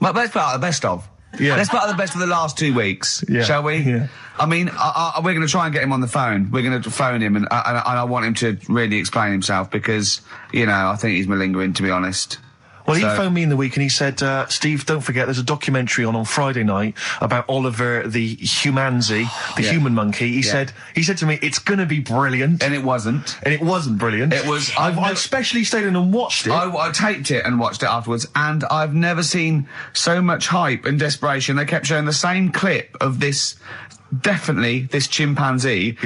But let's put out the best of. Yeah. Let's put out the best of the last 2 weeks, shall we? Yeah. I mean, we're going to try and get him on the phone. We're going to phone him, and I want him to really explain himself because, you know, I think he's malingering, to be honest. Well, he phoned me in the week and he said, Steve, don't forget, there's a documentary on Friday night about Oliver the Humanzi, the human monkey. He said to me, it's going to be brilliant. And it wasn't. And it wasn't brilliant. It was. I especially stayed in and watched it. I taped it and watched it afterwards, and I've never seen so much hype and desperation. They kept showing the same clip of this chimpanzee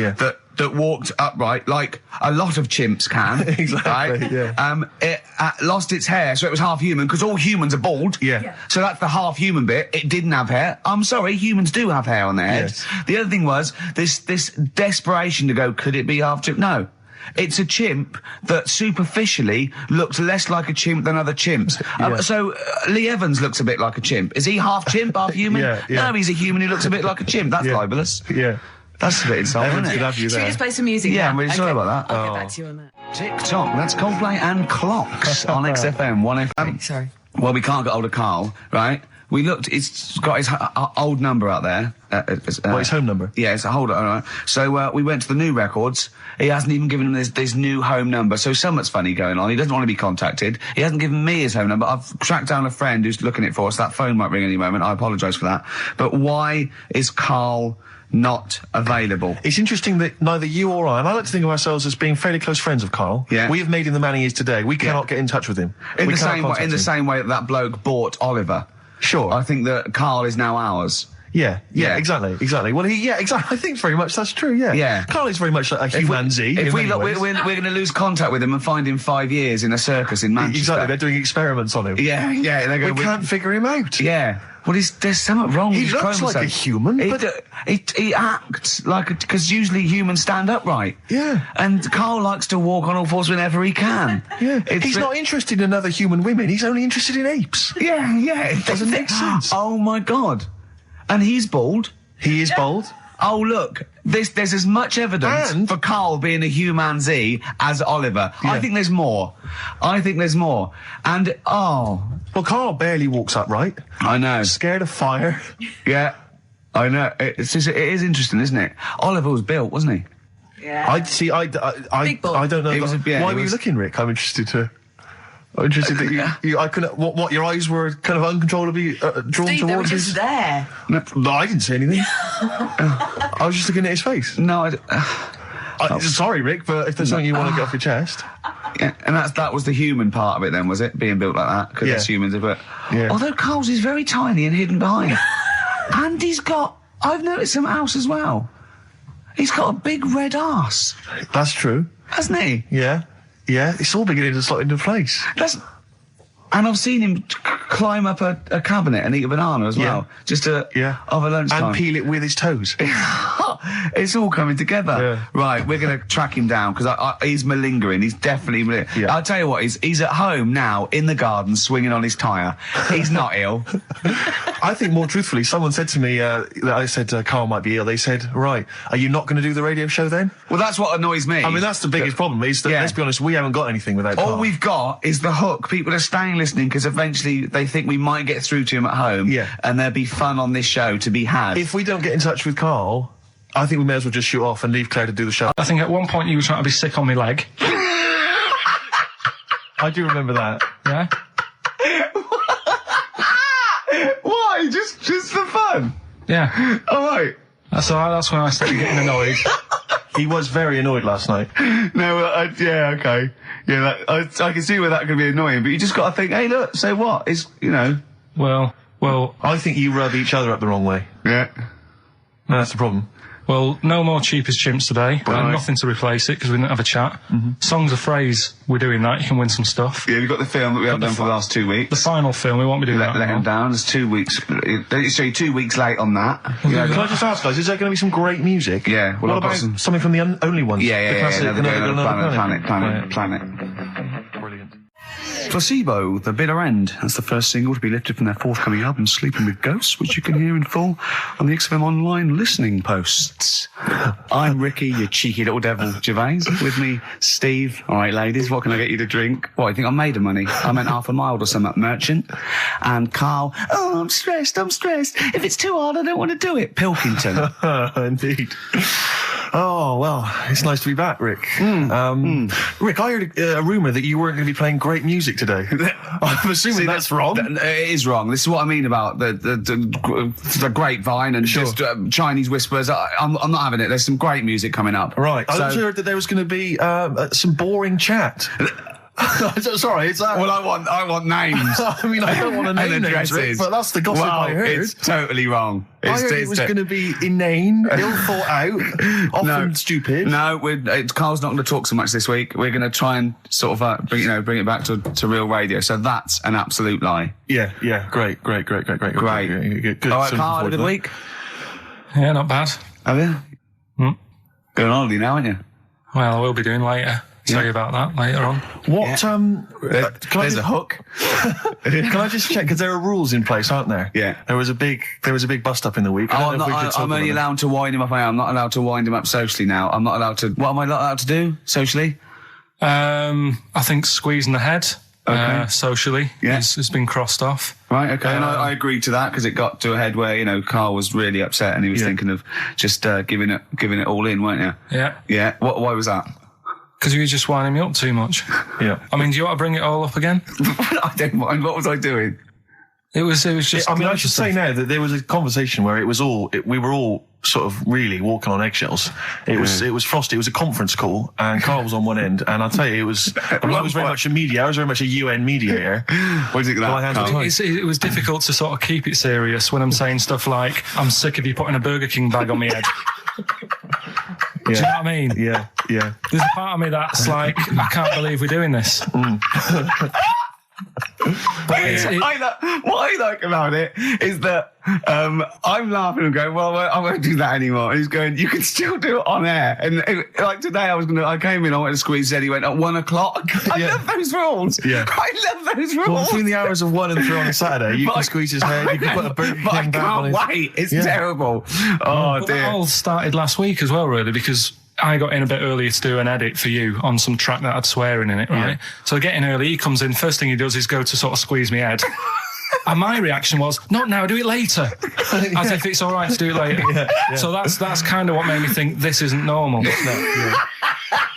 that walked upright like a lot of chimps can. Exactly, right? yeah. It lost its hair, so it was half human, because all humans are bald. Yeah. So that's the half human bit. It didn't have hair. I'm sorry, humans do have hair on their heads. Yes. The other thing was this desperation to go, could it be half chimp? No. It's a chimp that superficially looks less like a chimp than other chimps. So Lee Evans looks a bit like a chimp. Is he half chimp, half human? Yeah. No, he's a human who looks a bit like a chimp. That's libelous. Yeah. That's a bit insulting, Evans isn't could it? have you Should there. we just play some music? Yeah, now? I'm really sorry about that. I'll get back to you on that. TikTok, that's Coldplay and Clocks on XFM 1FM. Sorry. Well, we can't get hold of Karl, right? We looked. It's got his old number out there. His home number? Yeah, it's a hold on. So we went to the new records. He hasn't even given him this new home number. So something's funny going on. He doesn't want to be contacted. He hasn't given me his home number. I've tracked down a friend who's looking it for us. That phone might ring any moment. I apologise for that. But why is Karl not available? It's interesting that neither you or I, and I like to think of ourselves as being fairly close friends of Karl. Yeah. We have made him the man he is today. We cannot get in touch with him. In We the cannot same way, contact in the him. same way that bloke bought Oliver. Sure. I think that Karl is now ours. Yeah, Yeah. exactly. Well, exactly. I think very much that's true. Yeah, Yeah. Karl is very much like a humanity. If in we many look, ways. we're going to lose contact with him and find him 5 years in a circus in Manchester. Exactly, they're doing experiments on him. Yeah. They're We can't figure him out. Yeah. Well, there's something wrong with He his looks like a chromosomes. human, but He acts like because usually humans stand upright. Yeah. And Karl likes to walk on all fours whenever he can. yeah, It's he's not interested in other human women. He's only interested in apes. Yeah. It Doesn't make sense. Oh my God. And he's bald. He is bold. Oh look, there's as much evidence And- for Karl being a humanzee as Oliver. Yeah. I think there's more. And Well, Karl barely walks upright. I know. Scared of fire. Yeah, I know. It is interesting, isn't it? Oliver was built, wasn't he? Yeah. I don't know. It was a- yeah, Why it were you was- looking, Rick? I'm interested that you I couldn't. What your eyes were kind of uncontrollably drawn Steve, they were towards just his. there. No, I didn't say anything. I was just looking at his face. No, Sorry, Rick, but if there's something you want to get off your chest, yeah, and that was the human part of it then, was it? Being built like that, because Yeah. that's humans. But Yeah. although Karl's is very tiny and hidden behind, and I've noticed something else as well. He's got a big red arse, that's true. hasn't he? Yeah, it's all beginning to slot into place. And I've seen him climb up a cabinet and eat a banana as well, just over lunchtime. And peel it with his toes. It's all coming together. Yeah. Right, we're going to track him down because he's malingering. He's definitely malingering. Yeah. I'll tell you what, he's at home now in the garden swinging on his tyre. He's not ill. I think more truthfully, someone said to me that I said Karl might be ill. They said, right, are you not going to do the radio show then? Well, that's what annoys me. I mean, that's the biggest problem is that, Yeah. let's be honest, we haven't got anything without All Karl. we've got is the hook. People are staying listening because eventually they think we might get through to him at home. Yeah. And there'll be fun on this show to be had. If we don't get in touch with Karl, I think we may as well just shoot off and leave Claire to do the show. I think at one point you were trying to be sick on my leg. I do remember that. Yeah? Why? Just for fun? Yeah. All right. That's when I started getting annoyed. He was very annoyed last night. No, yeah, okay. Yeah, I can see where that could be annoying, but you just got to think, hey, look, so what? It's, Well, I think you rub each other up the wrong way. Yeah. That's the problem. no more cheap as chimps today. Right. And nothing to replace it because we didn't have a chat. Songs of phrase, we're doing that. You can win some stuff. Yeah, we've got the film that we haven't done for the last 2 weeks. The final film, we won't be doing Let that. him down. It's 2 weeks. So you're 2 weeks late on that. Can I just ask, guys, is there going to be some great music? Yeah, well, What I've got about some- something from the only ones? Yeah, The classic no, they're doing Another Planet. Brilliant. Placebo, The Bitter End. That's the first single to be lifted from their forthcoming album, Sleeping with Ghosts, which you can hear in full on the XFM Online listening posts. I'm Ricky, you cheeky little devil, Gervais. With me, Steve. All right, ladies, what can I get you to drink? What, you think I'm made of money? I meant half a mile or something, merchant. And Karl, oh, I'm stressed. If it's too hard, I don't want to do it. Pilkington. Indeed. Oh, well, it's nice to be back, Rick. Rick, I heard a rumour that you weren't going to be playing great music today. I'm assuming that's wrong. It is wrong. This is what I mean about the grapevine and just Chinese whispers. I'm not having it. There's some great music coming up. Right. I So- also heard that there was going to be some boring chat. Sorry, it's that. Well, I want names. I mean, I don't want to name and names, Rick, addresses. but that's the gossip Well, I heard. It's totally wrong. I heard it was going to be inane, ill thought out, often stupid. No, Carl's not going to talk so much this week. We're going to try and sort of bring it back to real radio. So that's an absolute lie. Yeah. Great. Great. Good. All right, Carl, had a good week. Yeah, not bad. Have you? Going on holiday now, aren't you? Well, I will be doing later. Tell you about that later on. What? There's a hook. Can I just check? Because there are rules in place, aren't there? Yeah. There was a big bust up in the week. I'm only allowed to wind him up. I'm not allowed to wind him up socially now. I'm not allowed to. What am I not allowed to do socially? I think squeezing the head. socially. Yeah. It's been crossed off. Right, okay, and I agreed to that because it got to a head where, Karl was really upset and he was thinking of just giving it all in, weren't you? Yeah. Yeah, why was that? Because you were just winding me up too much. Yeah. I mean, do you want to bring it all up again? I don't mind, what was I doing? It was just... I should say now that there was a conversation where we were all sort of really walking on eggshells. It was frosty. It was a conference call, and Karl was on one end. And I'll tell you, I was very much a mediator. I was very much a UN mediator. What do you think of that? It was difficult to sort of keep it serious when I'm saying stuff like, I'm sick of you putting a Burger King bag on my head. Do you know what I mean? Yeah. There's a part of me that's like, I can't believe we're doing this. What I like about it is that I'm laughing and going, well, I won't do that anymore. And he's going, you can still do it on air. And like today, I came in, I went to squeeze Zed, he went at 1 o'clock. I love those rules. Yeah. I love those rules. Well, between the hours of 1 and 3 on a Saturday, you can squeeze his head, you can put a Burger King I bag on his... can't wait. It's terrible. Oh, But dear. that all started last week as well, really, because I got in a bit earlier to do an edit for you on some track that had swearing in it, right? So getting early, he comes in, first thing he does is go to sort of squeeze my head. And my reaction was, not now, do it later. As if it's all right to do it later. So that's kind of what made me think this isn't normal.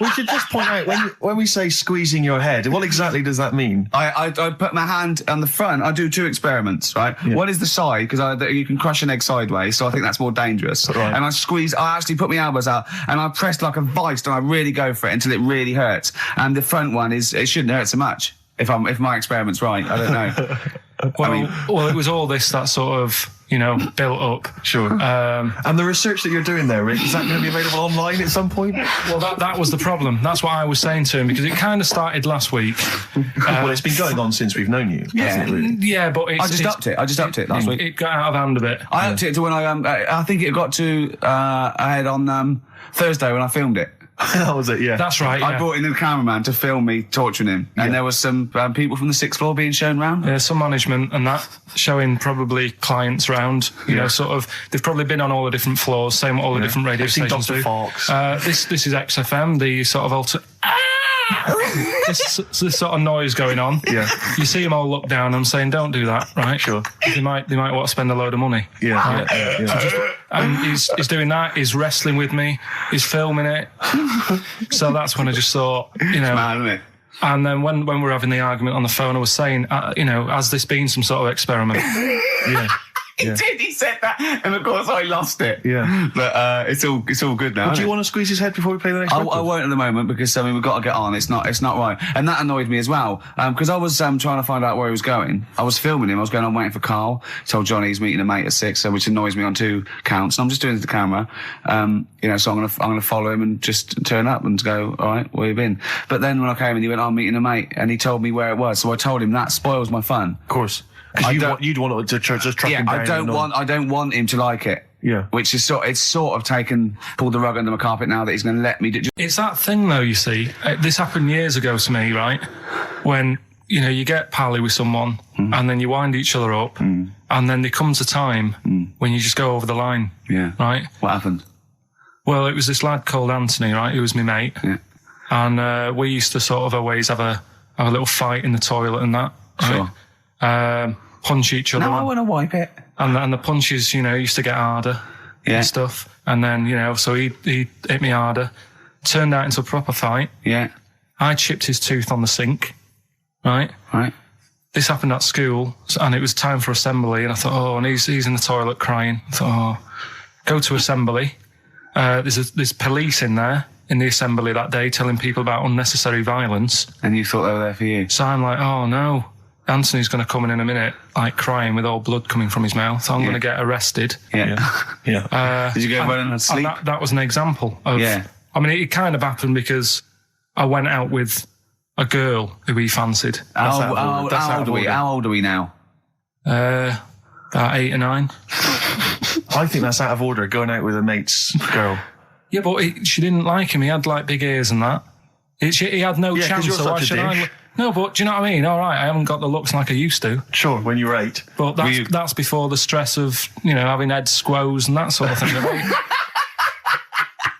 We should just point out, when we say squeezing your head, what exactly does that mean? I put my hand on the front. I do 2 experiments, right? Yeah. One is the side, because you can crush an egg sideways, so I think that's more dangerous. Right. And I actually put my elbows out, and I press like a vice, and I really go for it until it really hurts. And the front one it shouldn't hurt so much, if my experiment's right. I don't know. Well, it was all this that sort of, built up. Sure. And the research that you're doing there, Rick, is that going to be available online at some point? Well, that was the problem. That's what I was saying to him, because it kind of started last week. Well, it's been going on since we've known you. Yeah. Really? Yeah, but I just upped it last week. It got out of hand a bit. I upped it to when I think it got to ahead on Thursday when I filmed it. That was it, yeah. That's right, yeah. I brought in a cameraman to film me torturing him, and there was some people from the 6th floor being shown round. Yeah, some management and that, showing probably clients round, sort of, they've probably been on all the different floors, same what all the different radio stations do. Fox. This is XFM, the sort of this sort of noise going on. Yeah. You see them all look down and saying, don't do that, right? Sure. They might want to spend a load of money. Yeah. Right? Yeah. And he's doing that, he's wrestling with me, he's filming it. So that's when I just thought, Mad, isn't it? And then when we were having the argument on the phone, I was saying, has this been some sort of experiment? Yeah. He did. He said that, and of course I lost it. Yeah. But it's all good now. Do you want to squeeze his head before we play the next I record? won't at the moment because we've got to get on. It's not right, and that annoyed me as well because I was trying to find out where he was going. I was filming him. I was going on waiting for Karl. Told Johnny he's meeting a mate at 6, which annoys me on 2 counts. And I'm just doing it to the camera, So I'm gonna follow him and just turn up and go. All right, where you been? But then when I came in, he went, "I'm meeting a mate," and he told me where it was. So I told him that spoils my fun. Of course. Because you'd want to just track him down. I don't want him to like it. Yeah. Which is pulled the rug under my carpet now that he's going to let me do. It's that thing though, you see. This happened years ago to me, right? When, you get pally with someone and then you wind each other up and then there comes a time when you just go over the line. Yeah. Right? What happened? Well, it was this lad called Anthony, right? Who was my mate. Yeah. And we used to sort of always have a little fight in the toilet and that. Right? Sure. Punch each other. No, I want to wipe it. And the punches, used to get harder and stuff. And then, so he hit me harder. Turned out into a proper fight. Yeah. I chipped his tooth on the sink. Right? Right. This happened at school, and it was time for assembly. And I thought, and he's in the toilet crying. I thought, go to assembly. There's police in there in the assembly that day telling people about unnecessary violence. And you thought they were there for you? So I'm like, oh no. Anthony's going to come in a minute, like crying with all blood coming from his mouth. I'm going to get arrested. Yeah. Did you go running and sleep? And that was an example of... Yeah. I mean, it kind of happened because I went out with a girl who he fancied. How old are we now? About 8 or 9. I think that's out of order, going out with a mate's girl. Yeah, but she didn't like him. He had like big ears and that. He had no chance. You're so why such a should dick. No, but do you know what I mean? All right, I haven't got the looks like I used to. Sure, when you were 8. But that's before the stress of, having head squoze and that sort of thing.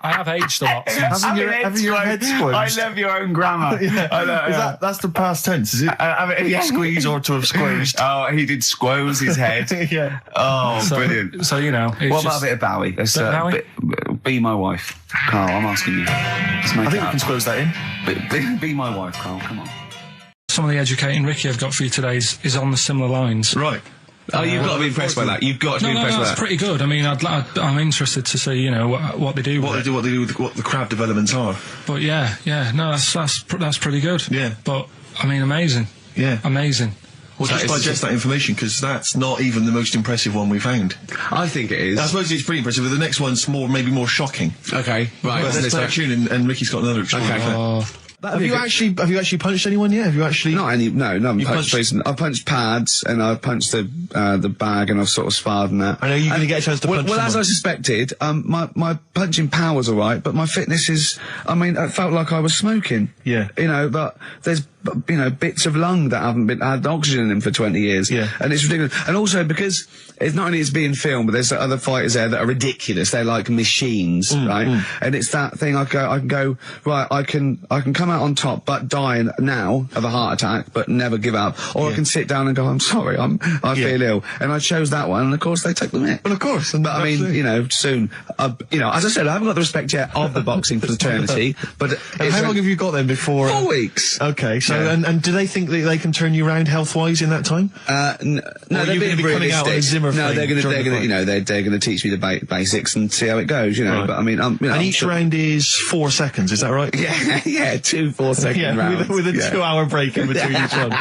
I have aged a lot since. Having your head squoze. I love your own grammar. I know, That's the past tense, is it? Squeeze or to have squozed. Oh, he did squoze his head. Yeah. Oh, brilliant. So, you know. What about a bit of Bowie? Let's, Bowie? Be my wife. Carl, I'm asking you. Let's make I think it we can squoze that in. be my wife, Carl. Come on. Some of the educating Ricky I've got for you today is on the similar lines. Right. Oh, you've got to be impressed by that. You've got to be impressed by that's that. pretty good. I mean, I'm interested to see, you know, what they do. What they do with what the crab developments are. But yeah, no, that's pretty good. Yeah. But I mean, amazing. Yeah. Amazing. Well, just digest that information, because that's not even the most impressive one we found. I think it is. I suppose it's pretty impressive, but the next one's maybe more shocking. Okay, right. But let's play a tune, and Ricky's got another extraordinary fact. Have you actually punched anyone yet? Have you actually? No, I'm punched recently. I've punched pads, and I've punched the bag, and I've sort of sparred and that. I know you're going to get a chance to punch Well, as someone. I suspected, my punching power was alright, but my fitness is, I mean, it felt like I was smoking. Yeah. You know, but there's, you know, bits of lung that haven't had oxygen in them for 20 years. Yeah. And it's ridiculous. And also because it's not only it's being filmed, but there's other fighters there that are ridiculous. They're like machines, right? And it's that thing I can go, right, I can come out on top, but die now of a heart attack, but never give up. Or I can sit down and go, I'm sorry, I feel ill. And I chose that one, and of course they took the mick. Well, of course. But I mean, you know, soon, you know, as I said, I haven't got the respect yet of the boxing fraternity, but And how long have you got then before? 4 weeks. Okay, so Yeah. and do they think that they can turn you around health-wise in that time? No, Or they're you being gonna be coming out realistic. as Zimmer No, flame they're going during the to, fight? you know, they're going to teach me the basics and see how it goes, you know. Right. But I mean, you know, And each round is 4 seconds, is that right? yeah, 2 4-second rounds. with a 2-hour break in between each one.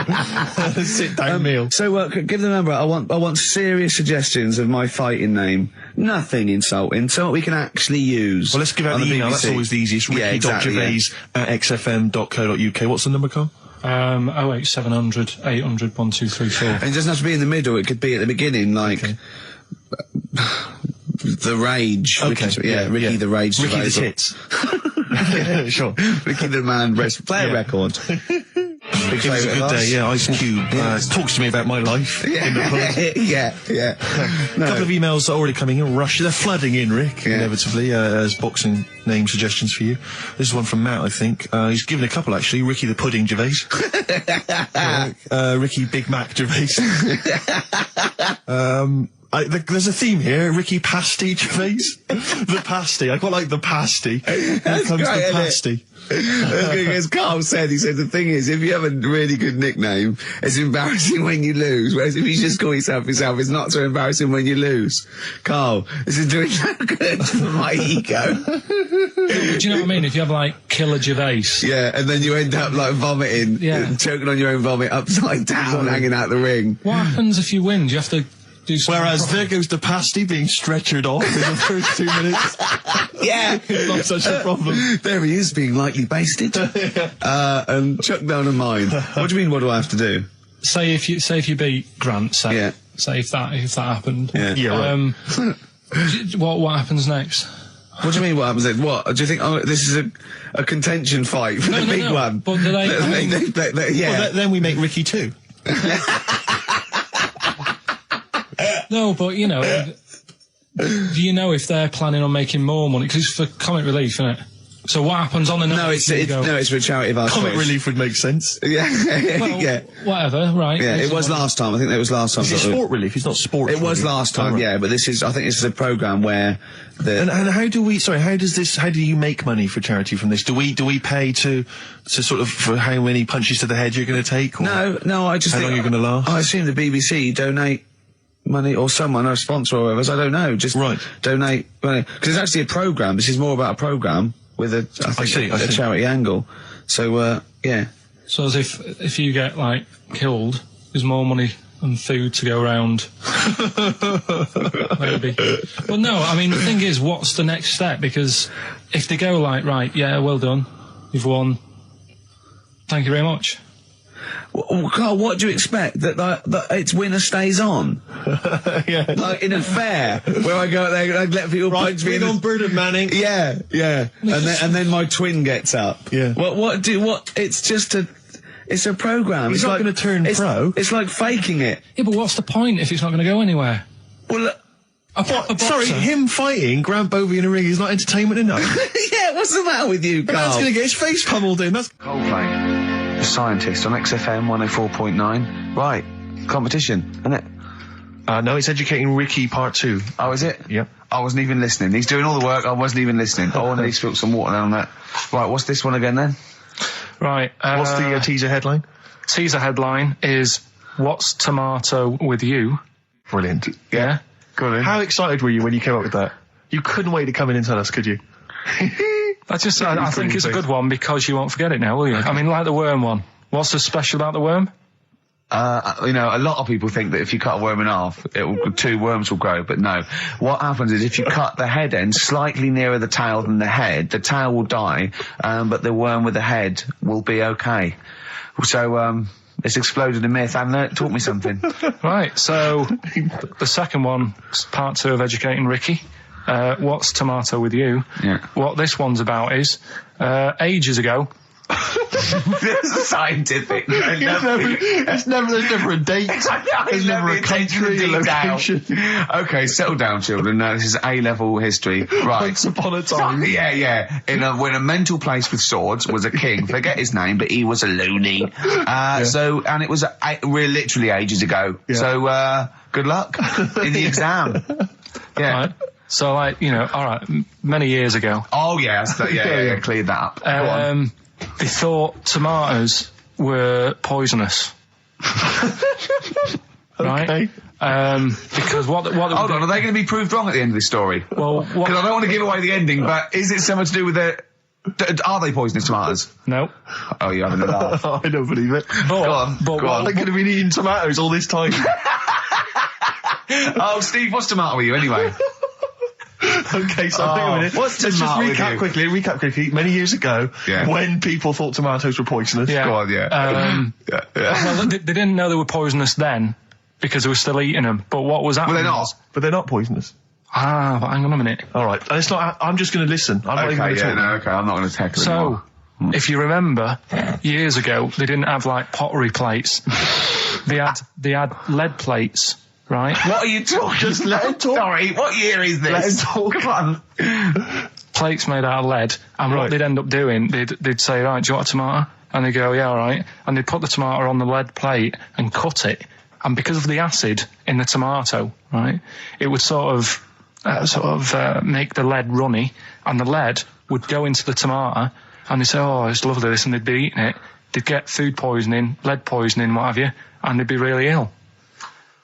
Sit down meal. So give the number. I want serious suggestions of my fighting name. Nothing insulting. So we can actually use. Well, let's give out on the email. BBC. That's always the easiest. Yeah, exactly, Ricky.gervais@xfm.co.uk. What's the number, Carl? 08700 800 1234. And it doesn't have to be in the middle. It could be at the beginning, like the Rage. Okay, Ricky the Rage. Ricky the Survivor. Tits. Sure. Ricky the Man. Play a record. It was a good day, yeah. Ice Cube talks to me about my life. In the pub. yeah. A couple of emails are already coming in. They're flooding in, Rick, inevitably, as boxing name suggestions for you. This is one from Matt, I think. He's given a couple, actually. Ricky the Pudding Gervais. Ricky Big Mac Gervais. There's a theme here. Ricky Pasty Gervais. The pasty. I quite like the pasty. Here comes great, the isn't it? pasty. As Karl said, he said the thing is, if you have a really good nickname, it's embarrassing when you lose. Whereas if you just call yourself, it's not so embarrassing when you lose. Carl, this is doing so good for my ego. Do you know what I mean? If you have like Killer Gervais. Yeah, and then you end up like vomiting, choking on your own vomit upside down, hanging out the ring. What happens if you win? Do you have to do something? Whereas there goes the pasty being stretchered off in the first 2 minutes. Yeah, Not such a problem. There he is, being lightly basted, and chucked down a mine. What do you mean? What do I have to do? Say if you beat Grant, say if that happened. Yeah, right. What happens next? What do you mean? What happens then? What do you think? Oh, this is a contention fight for the big one. But do they? Well, then we make Ricky 2. No, but you know, do you know if they're planning on making more money? Because it's for comic relief, isn't it? So what happens on the night? No, it's for a charity of our Comic choice. relief would make sense. Yeah, Well, yeah. Whatever, right? Yeah, it was last time. I think that was last time. Is it sport relief? It's not sports It was relief. last time, Oh, right. yeah. But this is, I think, this is a program where And how do you make money for charity from this? Do we pay to sort of for how many punches to the head you're going to take? Or No. I just how think long you're going to last? I assume the BBC donate money, or someone, or a sponsor, or whatever. I don't know. Just donate money, because it's actually a program. This is more about a program with a charity angle. So yeah. So as if you get like killed, there's more money and food to go around. Maybe. But no, I mean the thing is, what's the next step? Because if they go like, right, yeah, well done, you've won, thank you very much. Well, Carl, what do you expect? That it's winner stays on? Yeah. Like in a fair, where I go out there and I let people punch me. on Bird and Manning. Yeah. And then my twin gets up. Yeah. It's a program. He's It's not like- gonna turn it's- pro. It's like faking it. Yeah, but what's the point if it's not going to go anywhere? Well, Sorry, him fighting Grant Bovey in a ring is not entertainment enough. Yeah, what's the matter with you, The man's Carl? going to get his face pummeled in. That's Coldplay, The Scientist on XFM 104.9. Right, competition, isn't it? No, it's Educating Ricky Part 2. Oh, is it? Yep. I wasn't even listening. He's doing all the work, I wasn't even listening. I want to spill some water down that. Right, what's this one again then? Right. What's the teaser headline? Teaser headline is "What's Tomato with You?" Brilliant. Yeah. Go on then. How excited were you when you came up with that? You couldn't wait to come in and tell us, could you? I think it's a good one because you won't forget it now, will you? I mean, like the worm one. What's so special about the worm? A lot of people think that if you cut a worm in half, 2 worms will grow, but no. What happens is if you cut the head end slightly nearer the tail than the head, the tail will die, but the worm with the head will be okay. So, it's exploded a myth, and it taught me something. Right, so the second one, part 2 of Educating Ricky. What's Tomato with You? Yeah. What this one's about is, ages ago, It's scientific. There's never a date. There's never a country, a location. Okay, settle down, children. This is A-level history. Right. Once upon a time. Yeah. When a mental place with swords was a king. Forget his name, but he was a loony. And it was literally ages ago. Yeah. So, good luck in the exam. Yeah. right? So, all right, many years ago. Oh, yeah. Cleared that up. Go on. They thought tomatoes were poisonous. Right? Okay. Because what Hold on, are they going to be proved wrong at the end of this story? Well, Because I don't want to give away the ending, but is it something to do with are they poisonous tomatoes? no. Oh, you're having a laugh. I don't believe it. Go on. They could have been eating tomatoes all this time. Oh, Steve, what's tomato with you anyway? Okay, so think a minute. what's Let's just tomato with you? recap quickly. Many years ago, Yeah. when people thought tomatoes were poisonous. Yeah. Go on, yeah. Well, they didn't know they were poisonous then because they were still eating them. But what was happening? Well, they're not. was- But they're not poisonous. but hang on a minute. All right. And it's not. I'm just going to listen. I'm not even Okay, going to talk. okay, I'm not going to tackle it So, anymore. if you remember, years ago they didn't have like pottery plates. They had lead plates, right? What are you talking? Just let him talk. Sorry, what year is this? Let him talk. Come on. Plates made out of lead, and Right. what they'd end up doing, they'd say, right, do you want a tomato? And they go, yeah, all right. And they'd put the tomato on the lead plate and cut it. And because of the acid in the tomato, right, it would sort of make the lead runny, and the lead would go into the tomato, and they'd say, oh, it's lovely this, and they'd be eating it. They'd get food poisoning, lead poisoning, what have you, and they'd be really ill.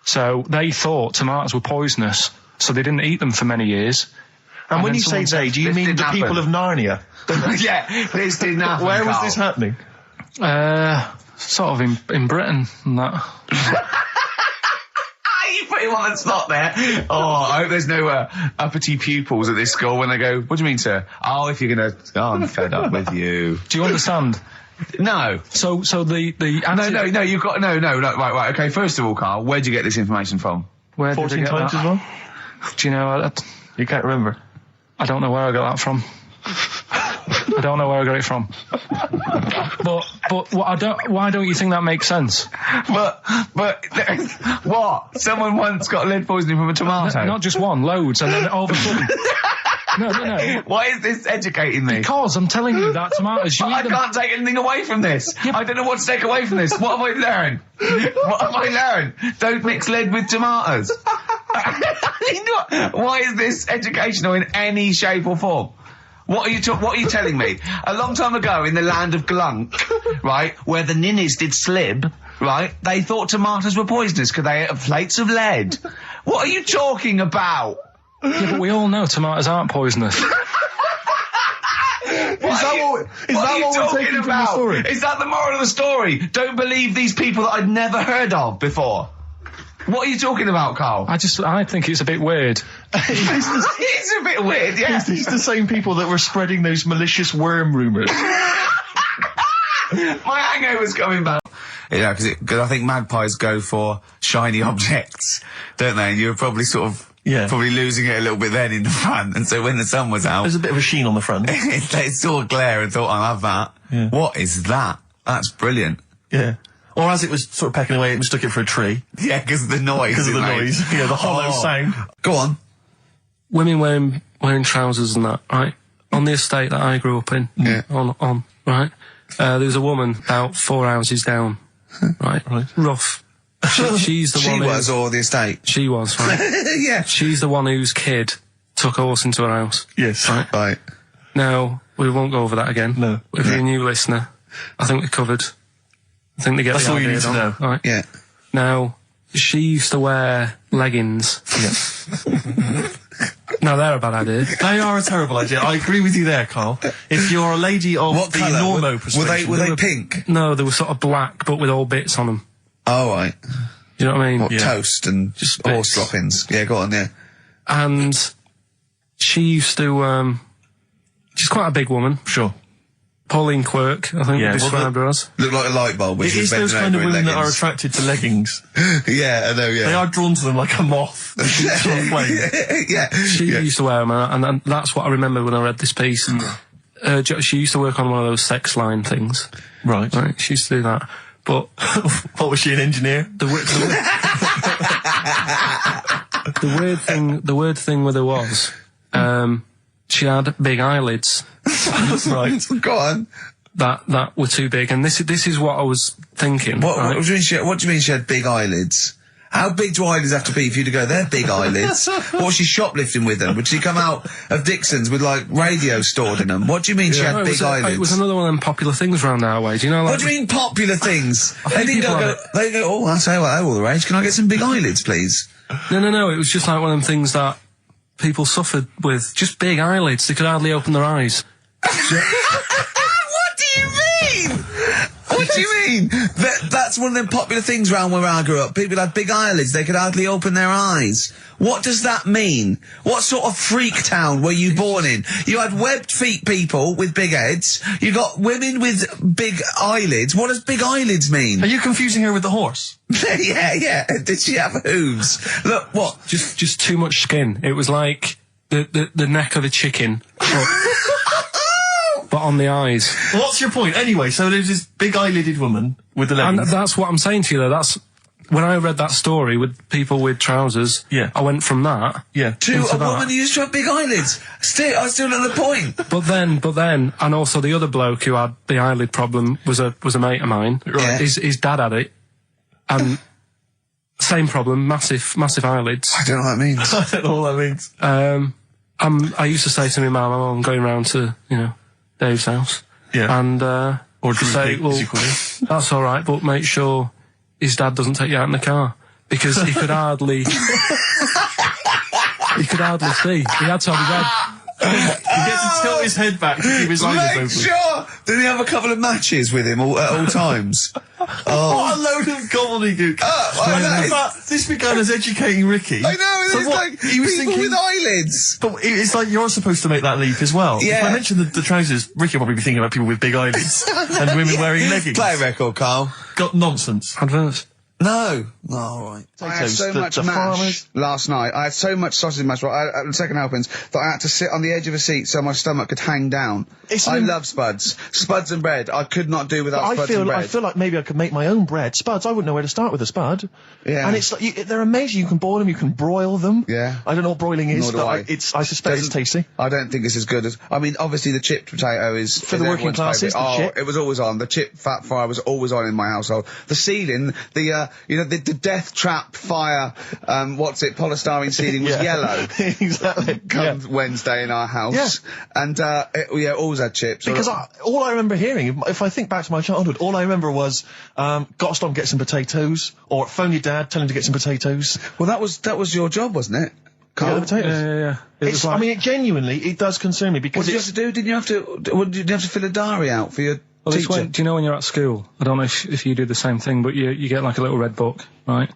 So they thought tomatoes were poisonous, so they didn't eat them for many years. And when then you say someone said, they, do you this mean the didn't people happen. of Narnia? Yeah, this didn't happen. Where was Carl. this happening? Sort of in Britain and that. You put him on the spot there. Oh, I hope there's no uppity pupils at this school when they go, what do you mean, sir? Oh, if you're going to... Oh, I'm fed up with you. Do you understand? No. So the No, you've got... No, right, okay, first of all, Carl, where'd you get this information from? Where did I 14 get times that? as well? Do you know? You can't remember. I don't know where I got that from. I don't know where I got it from. But why don't you think that makes sense? But what? Someone once got lead poisoning from a tomato. Not just one, loads, and then all of a sudden. No. Why is this educating me? Because I'm telling you that tomatoes, you I eat them. can't take anything away from this. I don't know what to take away from this. What have I learned? What have I learned? Don't mix lead with tomatoes. Why is this educational in any shape or form? What are you telling me? A long time ago in the land of Glunk, right, where the ninnies did slib, right, they thought tomatoes were poisonous because they ate plates of lead. What are you talking about? Yeah, but we all know tomatoes aren't poisonous. Is that what we're taking from the story? Is that the moral of the story? Don't believe these people that I'd never heard of before. What are you talking about, Carl? I think it's a bit weird. It's a bit weird, yeah. Is these the same people that were spreading those malicious worm rumours? My hangover's coming back. Yeah, because I think magpies go for shiny objects, don't they? And you were probably probably losing it a little bit then in the front. And so when the sun was out, There's a bit of a sheen on the front. they saw a glare and thought, I'll have that. Yeah. What is that? That's brilliant. Yeah. Or as it was sort of pecking away, it mistook it for a tree. Yeah, because of the noise. Because of the noise. Yeah, the hollow sound. Go on. women wearing trousers and that, right? On the estate that I grew up in, on, right? There was a woman about 4 houses down, right? Rough. She's the one. She was, or the estate? She was, right? Yeah. She's the one whose kid took a horse into her house. Yes. Right. Now, we won't go over that again. No. If you're a new listener, I think we're covered. I think they get That's the all you idea need to know. Right? Yeah. Now, she used to wear leggings. Yeah. Now, they're a bad idea. They are a terrible idea. I agree with you there, Carl. If you're a lady of What the colour? normo persuasion... Were they pink? No, they were sort of black, but with all bits on them. Oh, right. You know what I mean? What, toast and Just horse bits. droppings? Yeah, go on, yeah. And she used to, she's quite a big woman. Sure. Pauline Quirk, I think Yeah, we described her as. Look like a light bulb, which It is is those bending kind of over in women that are leggings. attracted to leggings. Yeah, I know, yeah. They are drawn to them like a moth. Sort of flame. Yeah. She used to wear them, and that's what I remember when I read this piece. She used to work on one of those sex line things. Right. Right, she used to do that. But What, was she, an engineer? the weird thing with her was, she had big eyelids Right. Go on. that were too big, and this is what I was thinking. What right? do you mean she had big eyelids? How big do eyelids have to be for you to go, they're big eyelids? What was she shoplifting with them? Would she come out of Dixon's with, like, radio stored in them? What do you mean she had No, big eyelids? it was another one of them popular things around our way. Do you know, like, What do you mean popular things? They think didn't people go, have they go, oh, I say, well, they're all the rage. Can I get some big eyelids, please? No. It was just like one of them things that people suffered with. Just big eyelids. They could hardly open their eyes. What do you mean? What do you mean? That's one of them popular things around where I grew up. People had big eyelids. They could hardly open their eyes. What does that mean? What sort of freak town were you born in? You had webbed feet people with big heads. You got women with big eyelids. What does big eyelids mean? Are you confusing her with the horse? Yeah. Did she have hooves? Look, what? Just too much skin. It was like the neck of a chicken, but on the eyes. What's your point? Anyway, so there's this big eyelided woman with the And leggings. that's what I'm saying to you, though. That's when I read that story with people with trousers. Yeah. I went from that. Yeah. To into a that. woman who used to have big eyelids. I still at the point. But then, and also the other bloke who had the eyelid problem was a mate of mine. Right. His dad had it, and same problem, massive eyelids. I don't know what that means. I don't know what that means. I used to say to my mum, I'm going round to Dave's house, Yeah. and Or to say, Drew, well, as you call it. that's all right, but make sure his dad doesn't take you out in the car because he could hardly see. He had to have his head. He gets to tilt his head back to keep his eyes Make open. sure! Did he have a couple of matches with him at all times? What a load of gobbledygook. I know. But this began as educating Ricky. I know, So it's what, like he was people thinking, with eyelids. But it's like you're supposed to make that leap as well. Yeah. If I mentioned the trousers, Ricky will probably be thinking about people with big eyelids and women wearing leggings. Play a record, Carl. Got nonsense. Adverts. No. All right. I had so the- much the mash farmers. last night. I had so much sausage mash at the second helpings that I had to sit on the edge of a seat so my stomach could hang down. It's I an- love spuds. Spuds and bread. I could not do without I spuds and bread. feel like maybe I could make my own bread. Spuds, I wouldn't know where to start with a spud. Yeah. And it's like, they're amazing. You can boil them, you can broil them. Yeah. I don't know what broiling is, Nor do but I. I suspect it's tasty. I don't think it's as good as. I mean, obviously the chipped potato is For the working everyone's classes, favourite. the Oh, chip. it was always on. The chip fat fry was always on in my household. The ceiling, the death trap fire, polystyrene ceiling was Yeah. yellow. Exactly. Come Wednesday in our house, Yeah. and always had chips. Because all I remember hearing, if I think back to my childhood, all I remember was, got to stop and get some potatoes, or phone your dad, tell him to get some potatoes. well, that was your job, wasn't it? Get Carl? the potatoes. Yeah. It's, I mean, it genuinely, it does concern me What because did you have to do? Didn't you have to fill a diary out for your Well, it's teacher? do you know when you're at school? I don't know if you do the same thing, but you get like a little red book, right?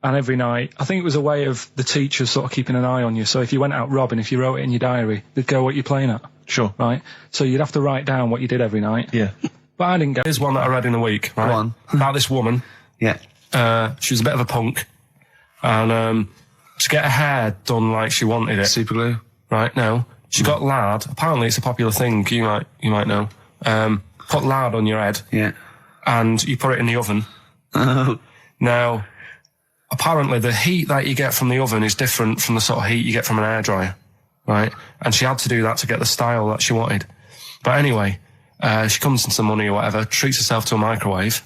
And every night, I think it was a way of the teachers sort of keeping an eye on you. So if you went out robbing, if you wrote it in your diary, they'd go what you're playing at, Sure. right? So you'd have to write down what you did every night. Yeah. But I didn't get. Here's one that I read in a week, right? Go on. About this woman. Yeah. She was a bit of a punk, and to get her hair done like she wanted it. Super glue. Right now, she got lard. Apparently, it's a popular thing. You might know. Put lard on your head, Yeah. and you put it in the oven. Now, apparently, the heat that you get from the oven is different from the sort of heat you get from an hairdryer. right? And she had to do that to get the style that she wanted. But anyway, she comes into the money or whatever, treats herself to a microwave,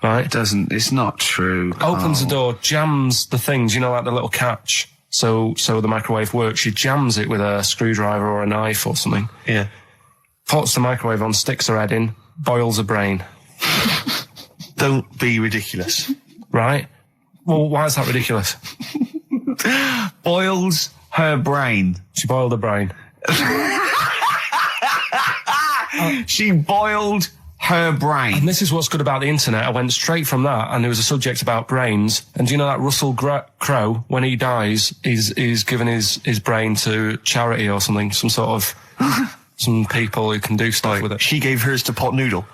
right? It's not true. Opens the door, jams the things, like the little catch. So the microwave works. She jams it with a screwdriver or a knife or something. Yeah. Puts the microwave on, sticks her head in, boils her brain. Don't be ridiculous. Right? Well, why is that ridiculous? Boils her brain. She boiled her brain. She boiled her brain. And this is what's good about the internet. I went straight from that, and there was a subject about brains. And do you know that Russell Crowe, when he dies, is given his brain to charity or something, some sort of some people who can do stuff with it. She gave hers to Pot Noodle.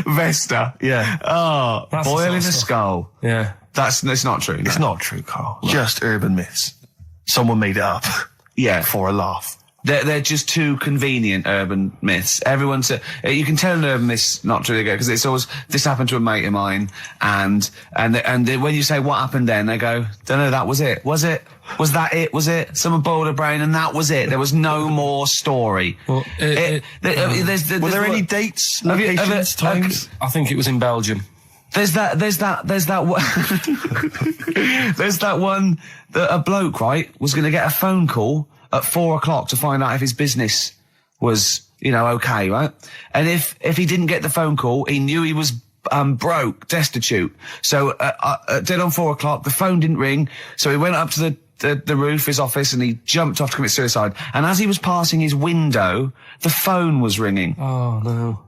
Vesta. Yeah. Oh, That's boiling the a sort of skull. Yeah. It's not true. It's not true, Karl. Just urban myths. Someone made it up. Yeah. For a laugh. They're just too convenient urban myths. Everyone's you can tell an urban myth's not true because it's always this happened to a mate of mine, and when you say what happened then, they go, don't know, that was it. Was it? Was that it? Was it? Someone boiled a brain and that was it. There was no more story. Well, were there any dates, locations, times? I think it was in Belgium. There's that one. There's that one that a bloke, right, was going to get a phone call at 4 o'clock to find out if his business was, okay, right? And if he didn't get the phone call, he knew he was broke, destitute. So dead on 4 o'clock, the phone didn't ring, so he went up to the roof of his office and he jumped off to commit suicide. And as he was passing his window, the phone was ringing. Oh no.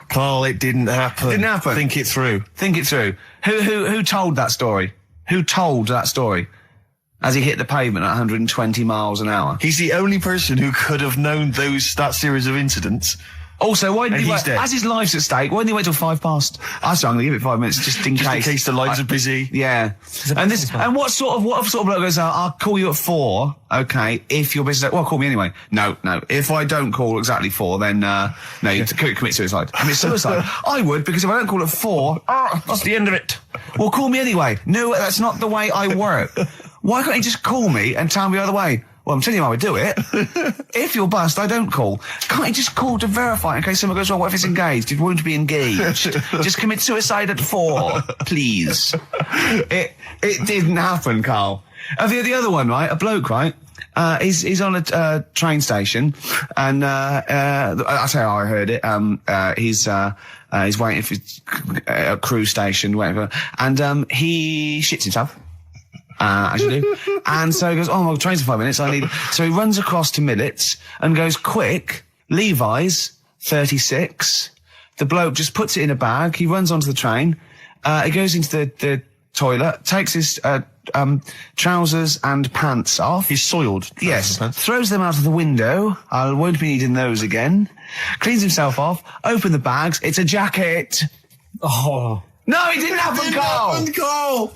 Karl, it didn't happen. Didn't happen. Think it through. Think it through. Who told that story? Who told that story? As he hit the pavement at 120 miles an hour. He's the only person who could have known that series of incidents. Also, why didn't And he he's dead. as his life's at stake, why didn't he wait till 5 past? I'm going to give it 5 minutes just in Just case. in case the lines are busy. Yeah. And what sort of bloke goes, I'll call you at 4, okay, if your business, well, call me anyway. No. If I don't call exactly 4, then, no, you commit suicide. Commit suicide. I would, because if I don't call at 4, that's the end of it. Well, call me anyway. No, that's not the way I work. Why can't he just call me and tell me the other way? Well, I'm telling you how I do it. If you're bust, I don't call. Can't he just call to verify in case someone goes, well, what if it's engaged? It won't be engaged. Just commit suicide at 4, please. It didn't happen, Karl. The other one, right? A bloke, right? He's on a train station, and I'll tell you how I heard it. He's waiting for a cruise station, waiting for, and he shits himself. As you do. And so he goes, oh, my train's in 5 minutes. So he runs across to Millets and goes, quick, Levi's 36. The bloke just puts it in a bag. He runs onto the train. He goes into the toilet, takes his trousers and pants off. He's soiled. Yes. Throws them out of the window. I won't be needing those again. Cleans himself off. Open the bags. It's a jacket. Oh. No, it didn't happen, Karl.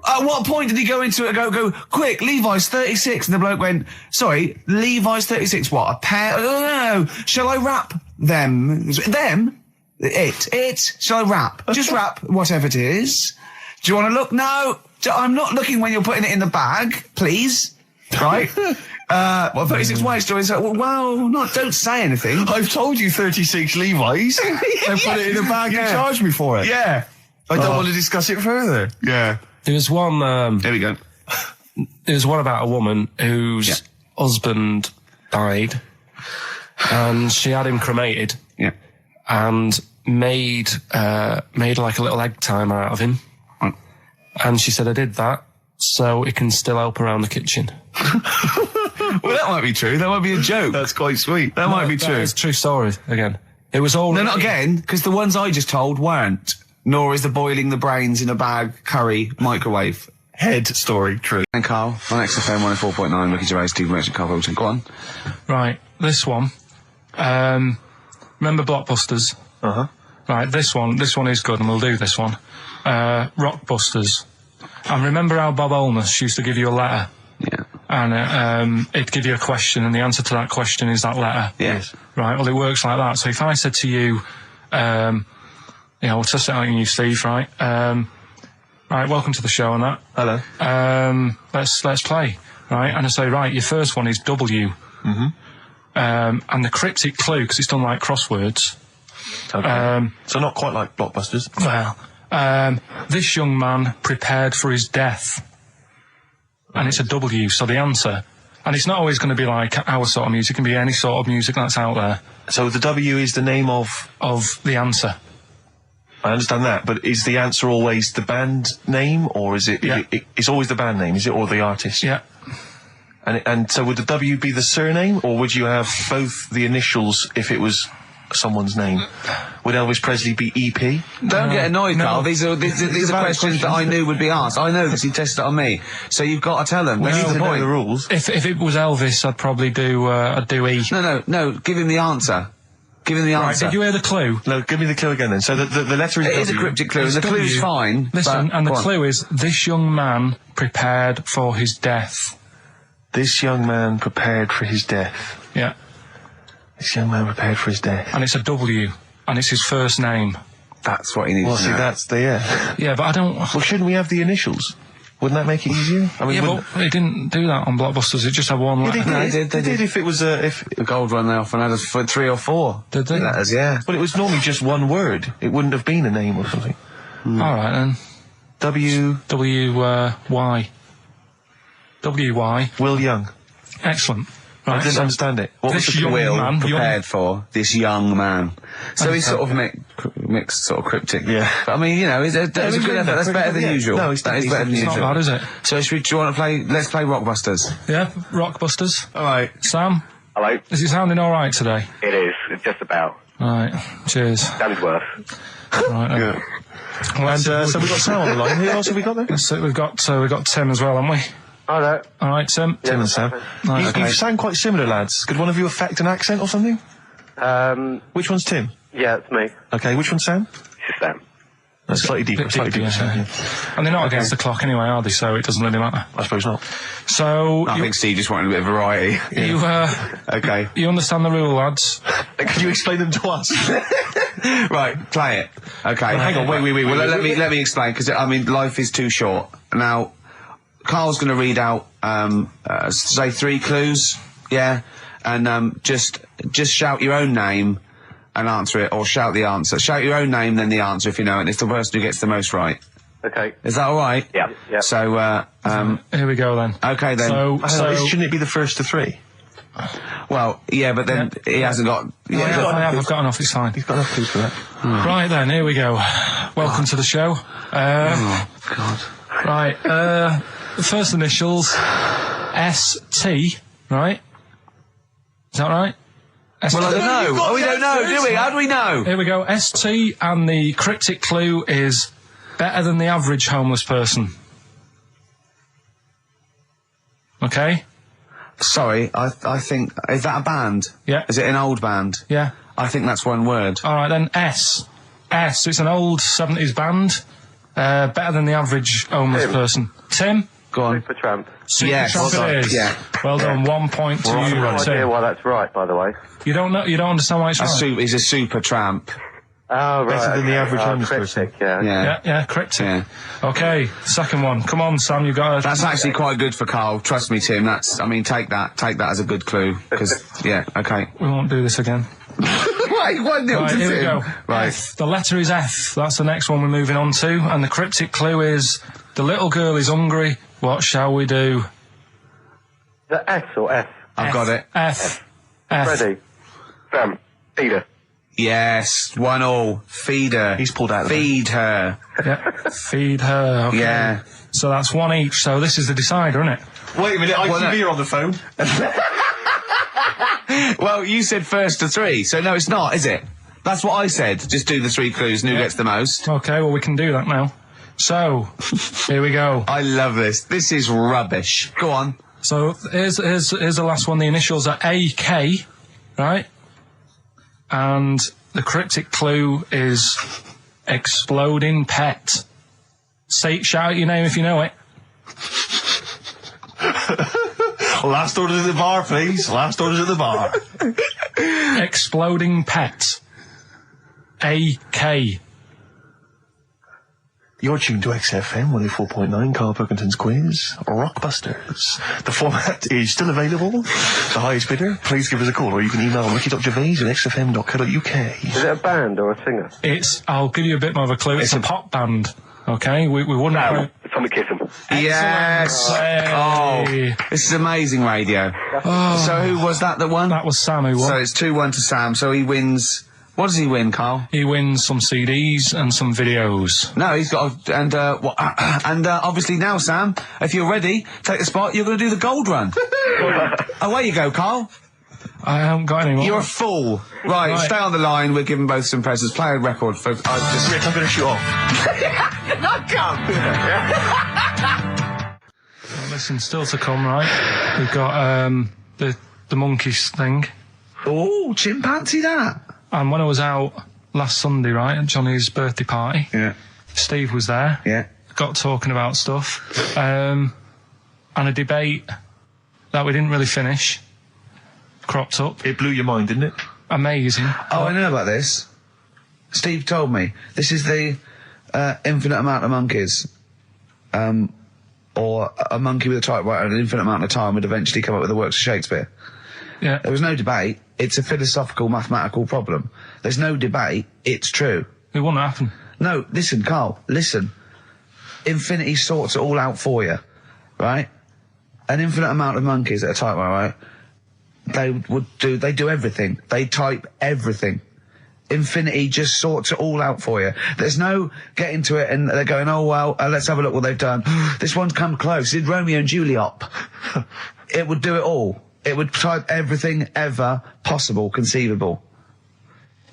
At what point did he go into it and go, quick, Levi's 36? And the bloke went, sorry, Levi's 36, what, a pair? No. Shall I wrap them? Them? It? Shall I wrap? Just wrap whatever it is. Do you want to look? No. I'm not looking when you're putting it in the bag, please. Right? 36 white stories. Don't say anything. I've told you 36 Levi's. And put it in a bag and charge me for it. Yeah. I don't want to discuss it further. Yeah. There was one. There we go. There was one about a woman whose husband died, and she had him cremated. Yeah. And made like a little egg timer out of him. Right. And she said, I did that so it can still help around the kitchen. Well, that might be true. That might be a joke. That's quite sweet. That might be true. It's a true story. Again, it was all. No, not again, because the ones I just told weren't. Nor is the boiling the brains in a bag curry microwave Head story true. And Karl on XFM 104.9, Ricky Gervais, Steve Merchant, Karl Hilton. Go on. Right, this one. Remember Blockbusters? Uh-huh. Right, this one is good, and we'll do this one. Rockbusters. And remember how Bob Holness used to give you a letter? Yeah. And it'd give you a question, and the answer to that question is that letter. Yes. Right, well, it works like that. So if I said to you, we'll test it out on you, Steve, right? Right, welcome to the show and that. Hello. Let's play. Right, and I say, right, your first one is W. Mm-hmm. And the cryptic clue, because it's done like crosswords. Okay. So not quite like Blockbusters. Well, this young man prepared for his death. And it's a W, so the answer. And it's not always going to be like our sort of music, it can be any sort of music that's out there. So the W is the name of the answer. I understand that, but is the answer always the band name, or is it? Yeah. It's always the band name, is it, or the artist? Yeah. And so would the W be the surname, or would you have both the initials if it was someone's name? Would Elvis Presley be EP? Don't get annoyed, no. Carl. These are questions that I knew would be asked. I know because he tested it on me. So you've got to tell them. We That's need the to know point. the rules. If it was Elvis, I'd probably do E. No. Give him the answer. Give him the Right, answer. did you hear the clue? No, give me the clue again then. So the letter is It is a W. cryptic clue. It's The W. clue's fine. Listen, but- and the go on. clue is, this young man prepared for his death. This young man prepared for his death. Yeah. This young man prepared for his death. And it's a W. And it's his first name. That's what he needs Well, to see, know. that's the Yeah, but I don't... Well, shouldn't we have the initials? Wouldn't that make it easier? I mean, Yeah, wouldn't- but it didn't do that on Blockbusters. It just had one letter. No, they did. if it was if. The gold one they often had us for 3 or 4. Did they? Letters, yeah. But it was normally just one word. It wouldn't have been a name or something. All right, then. W. W-Y. W-Y. Will Young. Excellent. I Right, didn't so understand it. What was this the young Will man... prepared for this young man. So he's sort of mixed, sort of cryptic. Yeah. But I mean, you know, it's a good effort. That's better than Yeah. usual. No, it's that is decent. better than It's not usual. bad, is it? So do you want to play? Let's play Rockbusters. Yeah, Rockbusters. All right. Sam, Hello. is it sounding all right today? It is. It's just about. All right. Cheers. That is worth. Right. then. Good. Well, And so we've got Sam on the line. Who else have we got there? so we've got Tim as well, haven't we? Hello. All right, Tim. Tim and Sam. Right, You sound quite similar, lads. Could one of you affect an accent or something? Which one's Tim? Yeah, it's me. Okay, which one's Sam? It's Sam. That's slightly deeper. Bit Slightly deeper, deeper. yeah. Sam, yeah. And they're not against the clock anyway, are they? So it doesn't really matter. I suppose not. So I think Steve just wanted a bit of variety. Okay. you understand the rule, lads? Could you explain them to us? Right, play it. Okay. Hang on, wait. Well, let me explain, because I mean, life is too short. Now, Carl's going to read out, say 3 clues, yeah, and just shout your own name and answer it, or shout the answer. Shout your own name, then the answer if you know it. And it's the person who gets the most right. Okay. Is that all right? Yeah. Yeah. So, Here we go then. okay then. So Shouldn't it be the first to 3? Well, yeah, but then he hasn't got. Yeah, I've got enough. It's fine. You've got enough clues for that. Right then, here we go. Welcome to the show. oh God. Right, the first initials, S-T, right? Is that right? S-T. Well, I don't know. Oh, we don't know, do we? How do we know? Here we go, S-T, and the cryptic clue is better than the average homeless person. Okay? Sorry, I think, is that a band? Yeah. Is it an old band? Yeah. I think that's one word. All right, then S. S, it's an old 70s band. Better than the average homeless person. Tim? Go on. Supertramp. Yes. Supertramp it is. Yeah. Well done, 1 point to I have you, no idea Tim. why that's right, by the way. You don't understand why it's right? He's a super tramp. Oh, right. Better than the average homeless cryptic, yeah. Yeah. Yeah, correct. Yeah. Okay, second one. Come on, Sam, you've got That's actually quite good for Carl. Trust me, Tim. Take that as a good clue. Because, yeah, okay. We won't do this again. Wait, 1-0 Right, to here we Tim. go. Right. F. The letter is F. That's the next one we're moving on to. And the cryptic clue is, the little girl is hungry. What shall we do? The S or F? I've got it. F. F. Ready. Sam. Peter. Yes, 1-1. Feed her. He's pulled out of Feed her. Yeah. Feed her. Okay. Yeah. So that's 1 each. So this is the decider, isn't it? Wait a minute, ITV are on the phone. Well, you said first to 3, so no, it's not, is it? That's what I said. Just do the 3 clues and who gets the most. Okay, well, we can do that now. So, here we go. I love this. This is rubbish. Go on. So here's the last one. The initials are AK, right? And the cryptic clue is exploding pet. Shout out your name if you know it. Last orders at the bar, please. Last orders at the bar. Exploding pet. AK. You're tuned to XFM 104.9, Karl Pilkington's quiz, Rockbusters. The format is still available. The highest bidder, please give us a call, or you can email ricky.gervais at xfm.co.uk. Is it a band or a singer? I'll give you a bit more of a clue. It's a pop band. Okay, we wouldn't. Sam, Tommy Kissam. Yes. Hey. Oh, this is amazing radio. So who was that won? That was Sam who won. So it's 2-1 to Sam. So he wins. What does he win, Karl? He wins some CDs and some videos. No, he's got obviously now, Sam, if you're ready, take the spot. You're going to do the gold run. Away you go, Karl. I haven't got any more. You're a fool. Right, stay on the line. We're giving both some presents. Play a record for. Rick, I'm going to shoot off. Well, listen, still to come, right? We've got the monkeys thing. Oh, chimpanzee that. And when I was out last Sunday, right, at Johnny's birthday party, Steve was there. Yeah. Got talking about stuff. And a debate that we didn't really finish cropped up. It blew your mind, didn't it? Amazing. Oh, I know about this. Steve told me. This is the infinite amount of monkeys. Or a monkey with a typewriter and an infinite amount of time would eventually come up with the works of Shakespeare. Yeah. There was no debate. It's a philosophical, mathematical problem. There's no debate. It's true. It wouldn't happen. No, listen, Karl, listen. Infinity sorts it all out for you, right? An infinite amount of monkeys at a typewriter, right? They do everything. They type everything. Infinity just sorts it all out for you. There's no getting to it and they're going, oh, well, let's have a look what they've done. This one's come close. Did Romeo and Juliet. It would do it all. It would type everything ever possible, conceivable.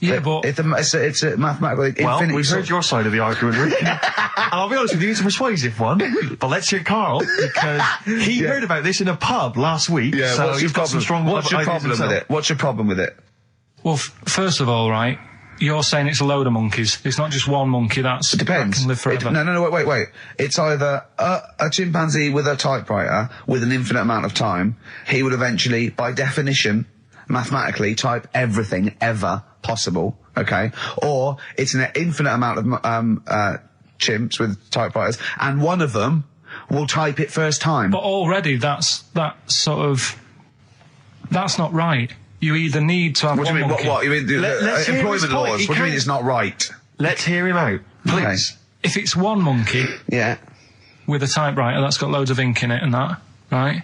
Yeah, but it's a mathematical infinity. Well, we've heard your side of the argument, Rick. And I'll be honest with you, it's a persuasive one. But let's hear Karl, because he heard about this in a pub last week. Yeah, so what's he's got some strong What's your ideas problem with himself. it? What's your problem with it? well, first of all, right, you're saying it's a load of monkeys. It's not just one monkey. That Depends. can live forever. No, wait. It's either a chimpanzee with a typewriter with an infinite amount of time. He would eventually, by definition, mathematically, type everything ever possible. Okay, or it's an infinite amount of chimps with typewriters, and one of them will type it first time. But already, that's not right. You either need to have What do one you mean? monkey. What? You mean Let's hear his employment point. laws? He What do you mean can't- it's not right? Let's hear him out, please. If it's one monkey Yeah. with a typewriter that's got loads of ink in it and that, right?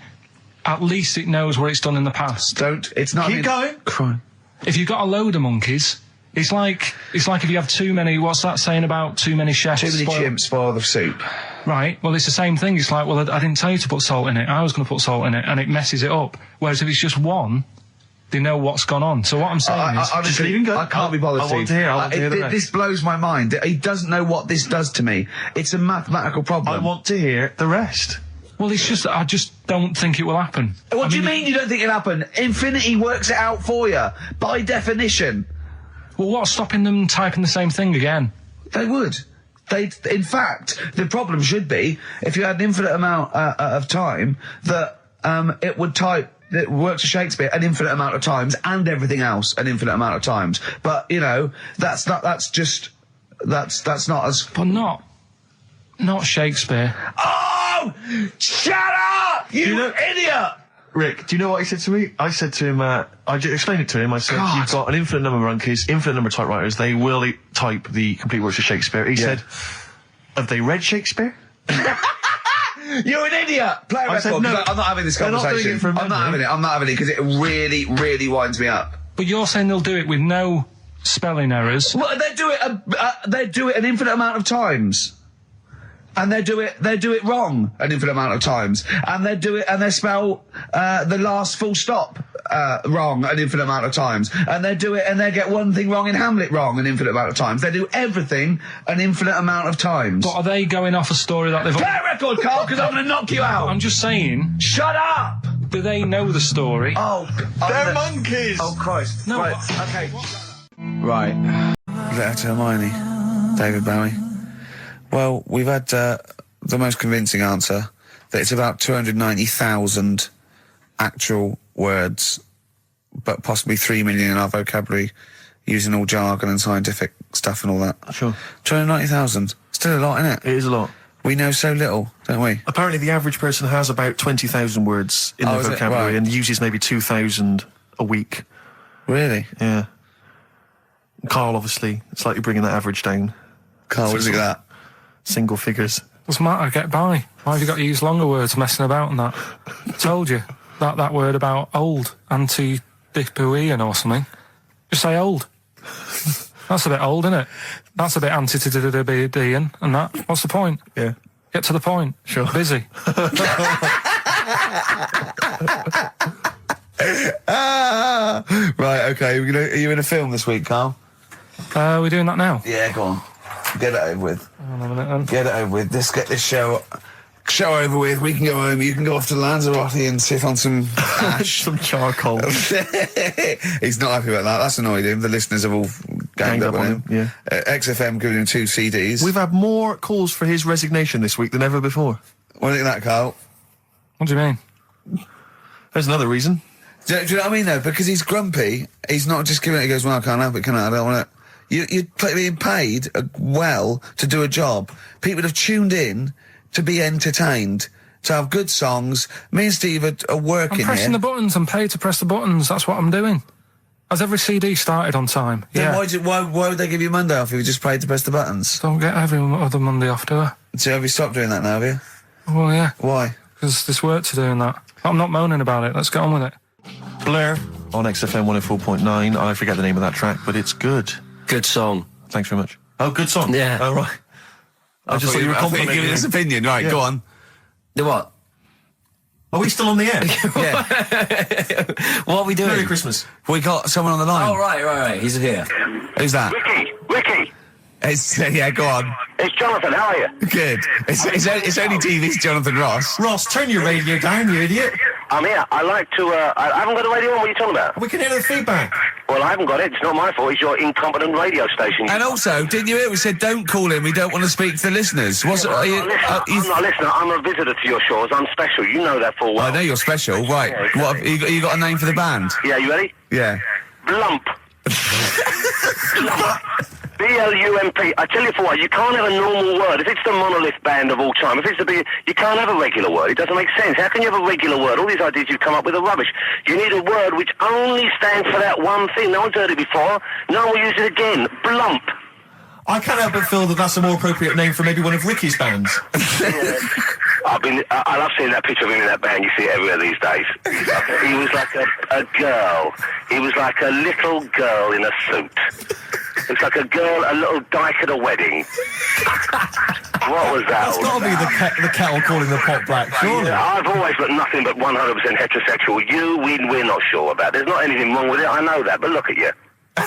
At least it knows what it's done in the past. It's not. Keep going. Crime. If you've got a load of monkeys, it's like if you have too many. What's that saying about too many chefs? Too many chimps spoil the soup. Right. Well, it's the same thing. It's like, well, I didn't tell you to put salt in it. I was going to put salt in it, and it messes it up. Whereas if it's just one, they know what's gone on. So what I'm saying is, honestly, leave him go. I can't be bothered. I want to hear. I want to hear the rest. This blows my mind. He doesn't know what this does to me. It's a mathematical problem. I want to hear the rest. well, it's just I just don't think it will happen. What do you mean you don't think it'll happen? Infinity works it out for you by definition. Well, what's stopping them typing the same thing again? They would. In fact, the problem should be if you had an infinite amount of time that it would type. It works for Shakespeare an infinite amount of times and everything else an infinite amount of times. But you know, that's not as. But not Shakespeare. Oh, shut up, you idiot! Rick, do you know what he said to me? I said to him, I explained it to him. I said, God. you've got an infinite number of monkeys, infinite number of typewriters. They will type the complete works of Shakespeare. He said, have they read Shakespeare? You're an idiot! Play a I said record, no. 'cause I'm not having this They're not doing conversation. it from I'm not memory. having it because it really, really winds me up. But you're saying they'll do it with no spelling errors. Well, they do it an infinite amount of times. And they do it wrong an infinite amount of times. And they spell the last full stop wrong an infinite amount of times. And they do it and they get one thing wrong in Hamlet wrong an infinite amount of times. They do everything an infinite amount of times. But are they going off a story that they've... Play a record, Karl, because I'm going to knock you out. I'm just saying, Shut up! do they know the story? Oh, They're monkeys! Oh, Christ. No, Right, but- okay. Right. Letter to Hermione. David Bowie. Well, we've had the most convincing answer that it's about 290,000 actual words, but possibly 3 million in our vocabulary, using all jargon and scientific stuff and all that. Sure. 290,000. Still a lot, isn't it? It is a lot. We know so little, don't we? Apparently, the average person has about 20,000 words in their is it? vocabulary Right. and uses maybe 2,000 a week. Really? Yeah. Karl, obviously, slightly bringing that average down. Carl, what do you think of that? Single figures. What's the matter? Get by. Why have you got to use longer words messing about and that? Told you. That word about old, anti-dipuian or something. Just say old. That's a bit old, isn't it? That's a bit anti-dipuian and that. What's the point? Yeah. Get to the point. Sure. Busy. Right, okay. Are you in a film this week, Carl? We're doing that now. Yeah, go on. Get it over with. Hang on a minute then. Get it over with. Let's get this show over with. We can go home. You can go off to Lanzarote and sit on some ash. Some charcoal. He's not happy about that. That's annoyed him. The listeners have all ganged up on him. Yeah. XFM giving him 2 CDs. We've had more calls for his resignation this week than ever before. What do you think of that, Carl? What do you mean? There's another reason. Do you know what I mean, though? Because he's grumpy. He's not just giving it. He goes, well, I can't have it, can I? I don't want it. You're being paid well to do a job. People have tuned in to be entertained, to have good songs. Me and Steve are working I'm pressing here. the buttons. I'm paid to press the buttons. That's what I'm doing. Has every CD started on time? Then Yeah. why would they give you Monday off if you just paid to press the buttons? Don't get every other Monday off, do I? So have you stopped doing that now, have you? Well, yeah. Why? Because there's work to do in that. I'm not moaning about it. Let's get on with it. Blair on XFM 104.9. I forget the name of that track, but it's good. Good song. Thanks very much. Oh, good song. Yeah. Oh, right. I just thought you were complimenting giving his him. opinion. Right, Yeah. go on. The what? Are we still on the air? Yeah. What are we doing? Merry Christmas. We got someone on the line. Oh, right. He's here. Who's that? Ricky, It's, yeah, go on. it's Jonathan. How are you? Good. It's only TV's Jonathan Ross. Ross, turn your radio down, you idiot. I'm here. I like to. I haven't got a radio on. What are you talking about? We can hear the feedback. Well, I haven't got it. It's not my fault. It's your incompetent radio station. And also, didn't you hear we said don't call him, we don't want to speak to the listeners? Are you, I'm not a listener. I'm a visitor to your shores. I'm special. You know that full well. I know you're special, right. Yeah, What, you got a name for the band? Yeah, you ready? Yeah. Blump. B-L-U-M-P. I tell you for what, you can't have a normal word. If it's the monolith band of all time, if it's the big, you can't have a regular word. It doesn't make sense. How can you have a regular word? All these ideas you come up with are rubbish. You need a word which only stands for that one thing. No one's heard it before. No one will use it again. Blump. I can't help but feel that that's a more appropriate name for maybe one of Ricky's bands. I love seeing that picture of him in that band. You see it everywhere these days. He was like a girl. He was like a little girl in a suit. It's like a little dyke at a wedding. What was that? That's got to be the kettle calling the pot black, surely. I've always looked nothing but 100% heterosexual. We're not sure about. There's not anything wrong with it. I know that, but look at you. I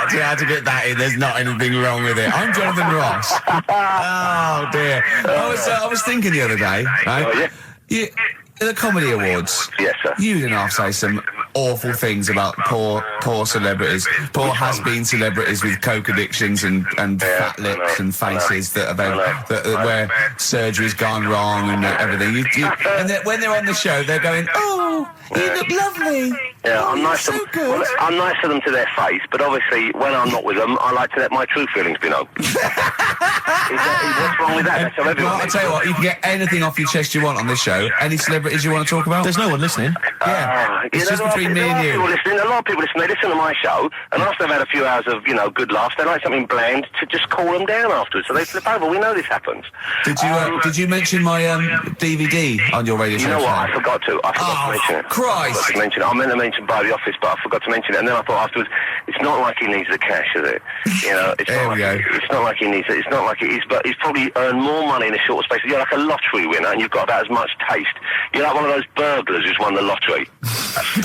actually had to get that in. There's not anything wrong with it. I'm Jonathan Ross. Oh dear. I was thinking the other day, right? Oh, The Comedy Awards. Yes, sir. You didn't half say some awful things about poor celebrities, poor has-been celebrities with coke addictions and fat lips and faces that where surgery's gone wrong and everything. And when they're on the show, they're going, "Oh, you look lovely." Yeah, I'm nice so to them. good. Well, I'm nice to them to their face, but obviously when I'm not with them, I like to let my true feelings be known. What's wrong with that? That's how everyone Well, I'll is. tell you what, you can get anything off your chest you want on this show. Any celebrities you want to talk about? There's no one listening. Yeah, it's just between me and you. A lot of people listen. They listen to my show, and after they've had a few hours of good laughs, they like something bland to just cool them down afterwards. So they flip over. We know this happens. Did you mention my DVD on your radio show? You know what? today? I forgot to. I forgot to mention it. Christ. I forgot to mention it. I meant to mention by the office, but I forgot to mention it. And then I thought afterwards, it's not like he needs the cash, is it? It's There not we like go. It's not like he needs it. It's not like it is. But he's probably earned more money in a short space. You're like a lottery winner, and you've got about as much taste. You're like one of those burglars who's won the lottery.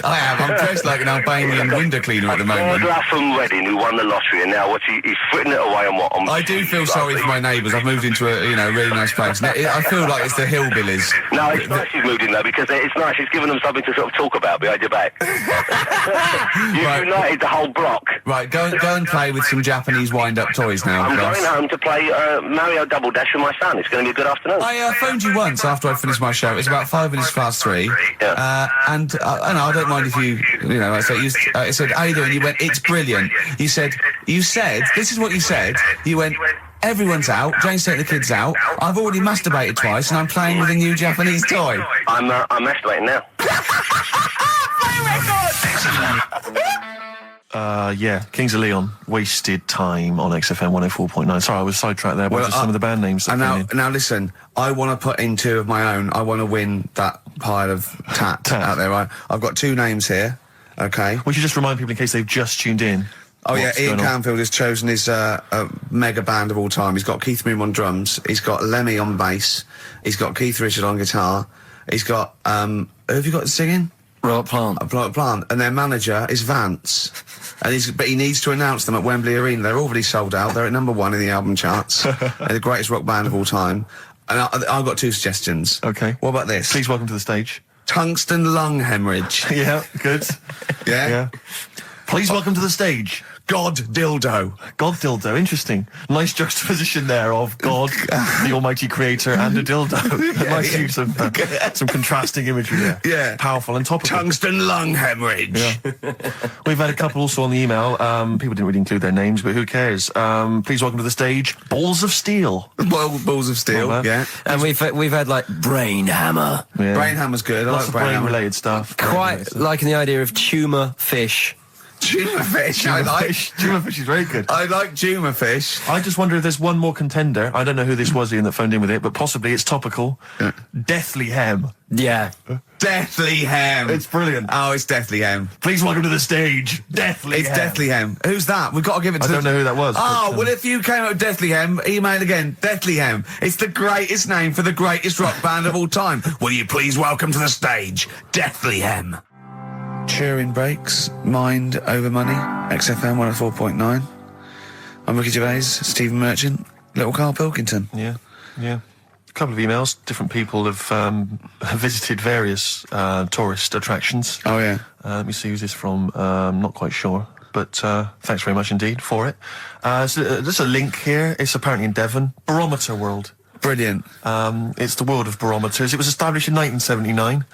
I am. I'm dressed like an Albanian window cleaner at the moment. Burglar from Reading who won the lottery, and now he's fritting it away on what? I do feel sorry for my neighbours. I've moved into a really nice place. I feel like it's the hillbillies. No, it's nice he's moved in though, because it's nice. He's given them something to sort of talk about behind your back. You've Right. united the whole block. Right, go and play with some Japanese wind-up toys now. I'm Ross. going home to play Mario Double Dash with my son. It's going to be a good afternoon. I phoned you once after I finished my show. It's about 5 minutes past 3. Yeah. And I don't mind if I said, how you doing? You went, it's brilliant. You said, this is what you said. You went, Everyone's out. Jane's taking the kids out. I've already masturbated twice, and I'm playing with a new Japanese toy. I'm masturbating now. Yeah, Kings of Leon, Wasted Time on XFM 104.9. Sorry, I was sidetracked there by some of the band names. Now listen, I want to put in 2 of my own. I want to win that pile of tat out there. I've got 2 names here. Okay. We should just remind people in case they've just tuned in. Oh yeah, Ian Canfield has chosen his mega band of all time. He's got Keith Moon on drums. He's got Lemmy on bass. He's got Keith Richard on guitar. He's got who have you got singing? Robert Plant. Robert Plant, and their manager is Vance. But he needs to announce them at Wembley Arena. They're already sold out. They're at #1 in the album charts. They're the greatest rock band of all time. And I've got 2 suggestions. Okay. What about this? Please welcome to the stage. Tungsten lung hemorrhage. Yeah, good. Yeah? Please welcome to the stage. God dildo. God dildo, interesting. Nice juxtaposition there of God, the Almighty Creator, and a dildo. Nice use of some contrasting imagery there. Yeah. Powerful and topical. Tungsten lung hemorrhage. Yeah. We've had a couple also on the email. People didn't really include their names, but who cares? Please welcome to the stage, Balls of Steel. Balls of Steel, yeah. And we've had like Brain Hammer. Yeah. Brain Hammer's good. I Lots like of Brain Hammer. brain-related stuff. Quite liking the idea of tumour fish. Tuna fish. I like. Tuna fish is very good. I like tuna fish. I just wonder if there's one more contender. I don't know who this was, Ian, that phoned in with it, but possibly it's topical. Deathly Hem. Yeah. Deathly Hem. It's brilliant. Oh, it's Deathly Hem. Please welcome to the stage, Deathly It's Hem. Deathly Hem. Who's that? We've got to give it to I don't know who that was. Oh, but, well, if you came up with Deathly Hem, email again. Deathly Hem. It's the greatest name for the greatest rock band of all time. Will you please welcome to the stage, Deathly Hem. Turing Breaks, Mind Over Money, XFM 104.9. I'm Ricky Gervais, Stephen Merchant, little Karl Pilkington. Yeah. A couple of emails. Different people have visited various tourist attractions. Oh, yeah. Let me see who's this from. Not quite sure. But thanks very much indeed for it. So there's a link here. It's apparently in Devon. Barometer World. Brilliant. It's the world of barometers. It was established in 1979.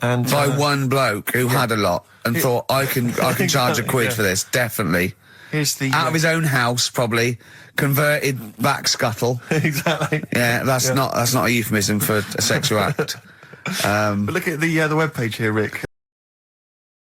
And By one bloke who had a lot and thought, I can charge £1 for this, definitely. Here's the Out of his own house, probably. Converted back scuttle. exactly. Yeah, that's not a euphemism for a sexual act. But look at the webpage here, Rick.